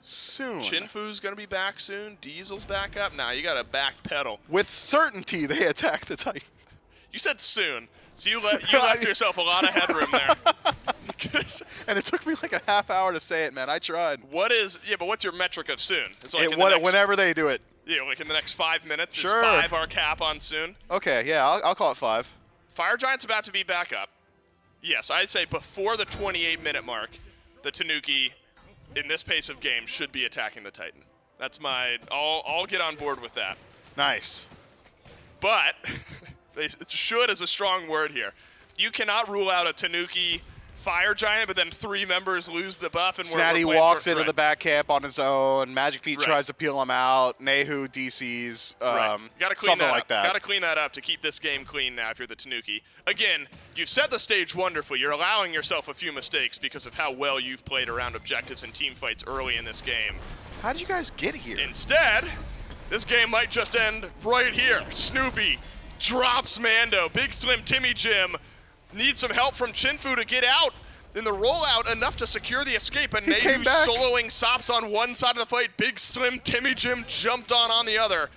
soon.
Chinfu's going to be back soon. Diesel's back up. Now you got to backpedal.
With certainty they attack the Titan.
You said soon, so you left yourself a lot of headroom there.
And it took me like a half hour to say it, man. I tried.
But what's your metric of soon? It's like
whenever they do it.
Yeah, like in the next 5 minutes.
Sure.
Is 5 our cap on soon?
Okay, yeah, I'll call it 5.
Fire Giant's about to be back up. Yes, I'd say before the 28-minute mark, the Tanuki, in this pace of game, should be attacking the Titan. That's I'll get on board with that.
Nice.
But, should is a strong word here. You cannot rule out a Tanuki Fire Giant, but then 3 members lose the buff, and
Snatty walks into the back camp on his own. Magic Feet tries to peel him out. Nehu DCs.
Gotta clean
something
that
like
up.
that.
Gotta clean that up to keep this game clean now if you're the Tanuki. Again, you've set the stage wonderfully. You're allowing yourself a few mistakes because of how well you've played around objectives and team fights early in this game.
How did you guys get here?
Instead, this game might just end right here. Snoopy drops Mando. Big Slim Timmy Jim needs some help from Chinfu to get out. In the rollout, enough to secure the escape, and Nehu soloing Sops on one side of the fight. Big Slim Timmy Jim jumped on the other.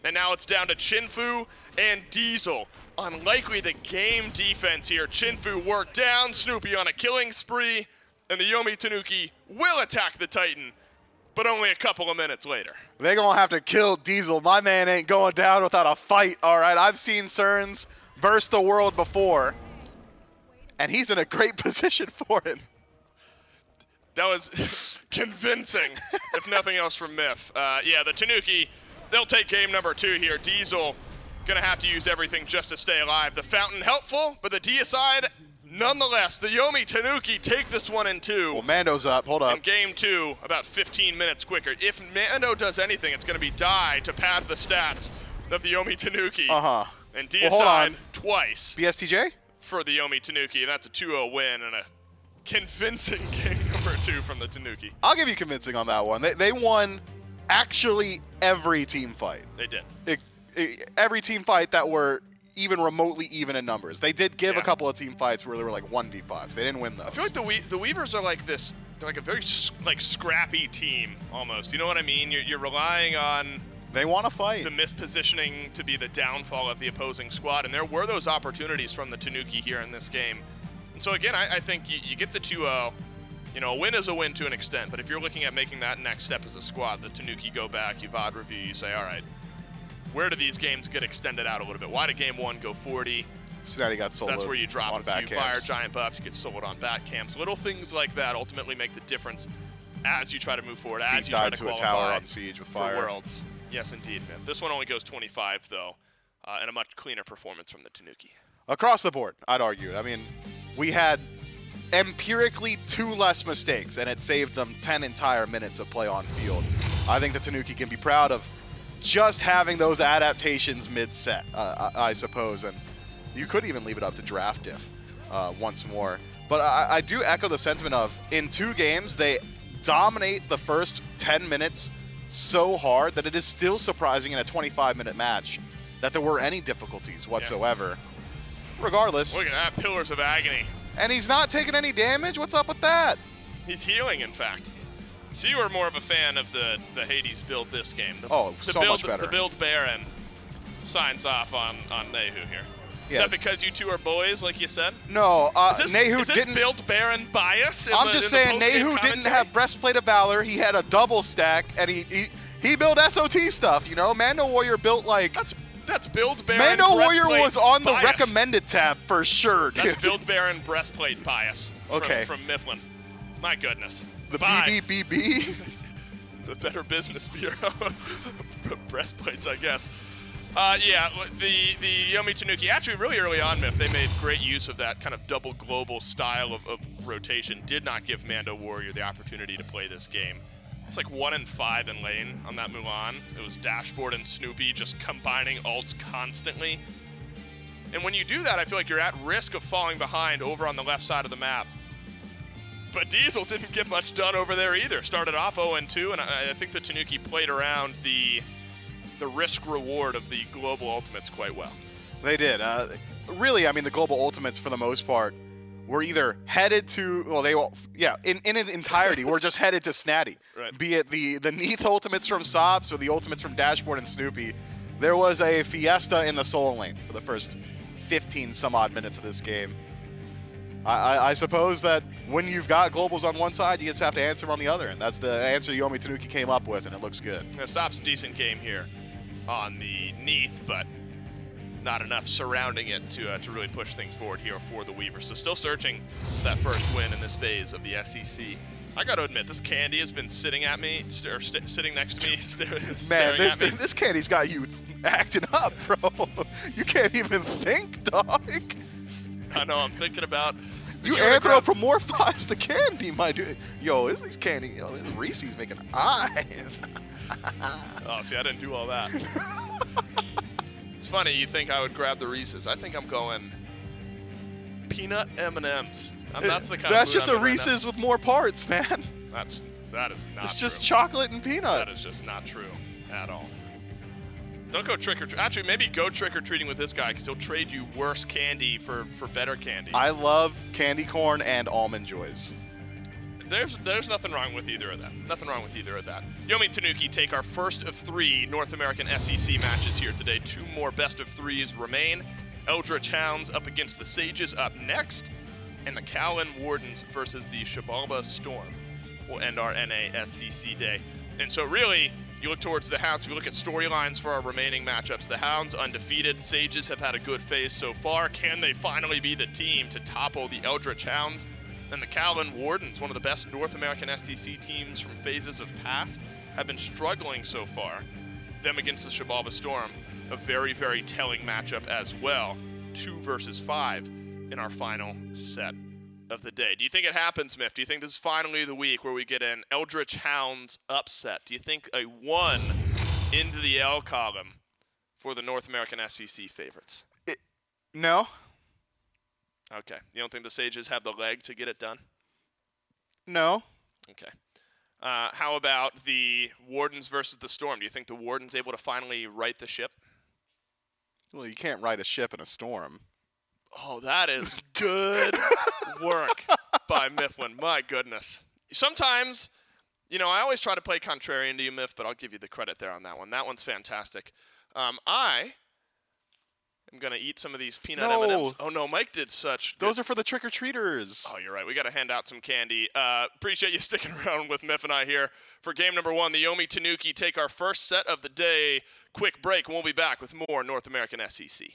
And now it's down to Chinfu and Diesel. Unlikely the game defense here. Chinfu worked down, Snoopy on a killing spree, and the Yomi Tanuki will attack the Titan, but only a couple of minutes later.
They're going to have to kill Diesel. My man ain't going down without a fight, all right? I've seen Cerns verse the world before. And he's in a great position for it.
That was convincing, if nothing else from Myth. Yeah, the Tanuki, they'll take game number 2 here. Diesel Gonna have to use everything just to stay alive. The fountain helpful, but the deicide nonetheless. The Yomi Tanuki take this one in 2.
Well, Mando's up. Hold up.
In game 2, about 15 minutes quicker. If Mando does anything, it's gonna be die to pad the stats of the Yomi Tanuki. And deicide twice.
BSTJ?
For the Yomi Tanuki, and that's a 2-0 win and a convincing game number 2 from the Tanuki.
I'll give you convincing on that one. They won actually every team fight.
They did.
Every team fight that were even remotely even in numbers. They did give a couple of team fights where they were like 1v5s. They didn't win those.
I feel like the Weavers are like this. They're like a very scrappy team almost. You know what I mean? You're relying on.
They want to fight.
The mispositioning to be the downfall of the opposing squad, and there were those opportunities from the Tanuki here in this game. And so again, I think you get the 2-0. You know, a win is a win to an extent, but if you're looking at making that next step as a squad, the Tanuki go back, you VOD review, you say, all right, where do these games get extended out a little bit? Why did game 1 go 40?
Sneady got soloed.
That's where you drop
on
a few
cams.
fire giant buffs, you get soloed on back camps. Little things like that ultimately make the difference as you try to move forward, as you try to qualify
a tower on siege with fire.
For Worlds. Yes, indeed, man. This one only goes 25, though, and a much cleaner performance from the Tanuki.
Across the board, I'd argue. I mean, we had empirically 2 less mistakes, and it saved them 10 entire minutes of play on field. I think the Tanuki can be proud of just having those adaptations mid-set, I suppose, and you could even leave it up to draft diff once more. But I do echo the sentiment of, in 2 games, they dominate the first 10 minutes so hard that it is still surprising in a 25-minute match that there were any difficulties whatsoever. Yeah. Regardless.
Look at that, Pillars of Agony.
And he's not taking any damage? What's up with that?
He's healing, in fact. So you were more of a fan of the Hades build this game.
So much better.
The build Baron signs off on Nehu here.
Yeah.
Is that because you two are boys, like you said?
No,
Nehu didn't. Is this build Baron bias?
I'm just saying, Nehu didn't have Breastplate of Valor. He had a double stack, and he built SOT stuff. You know, Mando Warrior built like.
That's build Baron.
Mando Warrior was on the
bias.
recommended tab for sure, dude.
That's build Baron breastplate bias.
Okay.
From Mifflin. My goodness.
The BBBB.
The Better Business Bureau. Breastplates, I guess. Yeah, the Yomi Tanuki, actually really early on, Miff, they made great use of that kind of double global style of rotation. Did not give Mando Warrior the opportunity to play this game. It's like 1 and 5 in lane on that Mulan. It was Dashboard and Snoopy just combining ults constantly. And when you do that, I feel like you're at risk of falling behind over on the left side of the map. But Diesel didn't get much done over there either. Started off 0-2, and I think the Tanuki played around the risk-reward of the global ultimates quite well.
They did. Really, I mean, the global ultimates, for the most part, were either headed to, in its entirety, we're just headed to Snatty.
Right.
Be it the Neath ultimates from Sops or the ultimates from Dashboard and Snoopy. There was a fiesta in the solo lane for the first 15 some odd minutes of this game. I suppose that when you've got globals on one side, you just have to answer them on the other, and that's the answer Yomi Tanuki came up with, and it looks good.
Now, Sops a decent game here on the Neath, but not enough surrounding it to really push things forward here for the Weavers. So still searching for that first win in this phase of the SEC. I got to admit, this candy has been sitting at me, or sitting next to me,
Man, this candy's got you acting up, bro. You can't even think, dog.
I know, I'm thinking about...
You anthropomorphize the candy, my dude. Yo, this candy, Reese's making eyes.
Oh, see, I didn't do all that. It's funny, you think I would grab the Reese's. I think I'm going peanut M&Ms. That's the kind
That's
of
just a
right
Reese's with more parts, man.
That is not true.
It's just chocolate and peanut.
That is just not true at all. Don't go trick-or-treating. Actually, maybe go trick-or-treating with this guy, because he'll trade you worse candy for better candy.
I love candy corn and Almond Joys.
There's nothing wrong with either of that. Nothing wrong with either of that. Yomi Tanuki take our first of 3 North American SEC matches here today. 2 more best of 3s remain. Eldritch Hounds up against the Sages up next. And the Kowloon Wardens versus the Shibalba Storm will end our NA SEC day. And so really, you look towards the Hounds. If you look at storylines for our remaining matchups, the Hounds undefeated. Sages have had a good phase so far. Can they finally be the team to topple the Eldritch Hounds? And the Kowloon Wardens, one of the best North American SEC teams from phases of past, have been struggling so far. Them against the Shibalba Storm. a very, very telling matchup as well. 2 versus 5 in our final set of the day. Do you think it happens, Miff? Do you think this is finally the week where we get an Eldritch Hounds upset? Do you think a 1 into the L column for the North American SEC favorites?
No.
Okay. You don't think the Sages have the leg to get it done?
No.
Okay. How about the Wardens versus the Storm? Do you think the Wardens able to finally right the ship?
Well, you can't ride a ship in a storm.
Oh, that is good work by Mifflin. My goodness. Sometimes, you know, I always try to play contrarian to you, Miff, but I'll give you the credit there on that one. That one's fantastic. I am going to eat some of these peanut M&Ms. Oh, no, Mike did such good.
Those are for the trick-or-treaters.
Oh, you're right. We got to hand out some candy. Appreciate you sticking around with Miff and I here for game number 1. The Yomi Tanuki take our first set of the day. Quick break, and we'll be back with more North American SEC.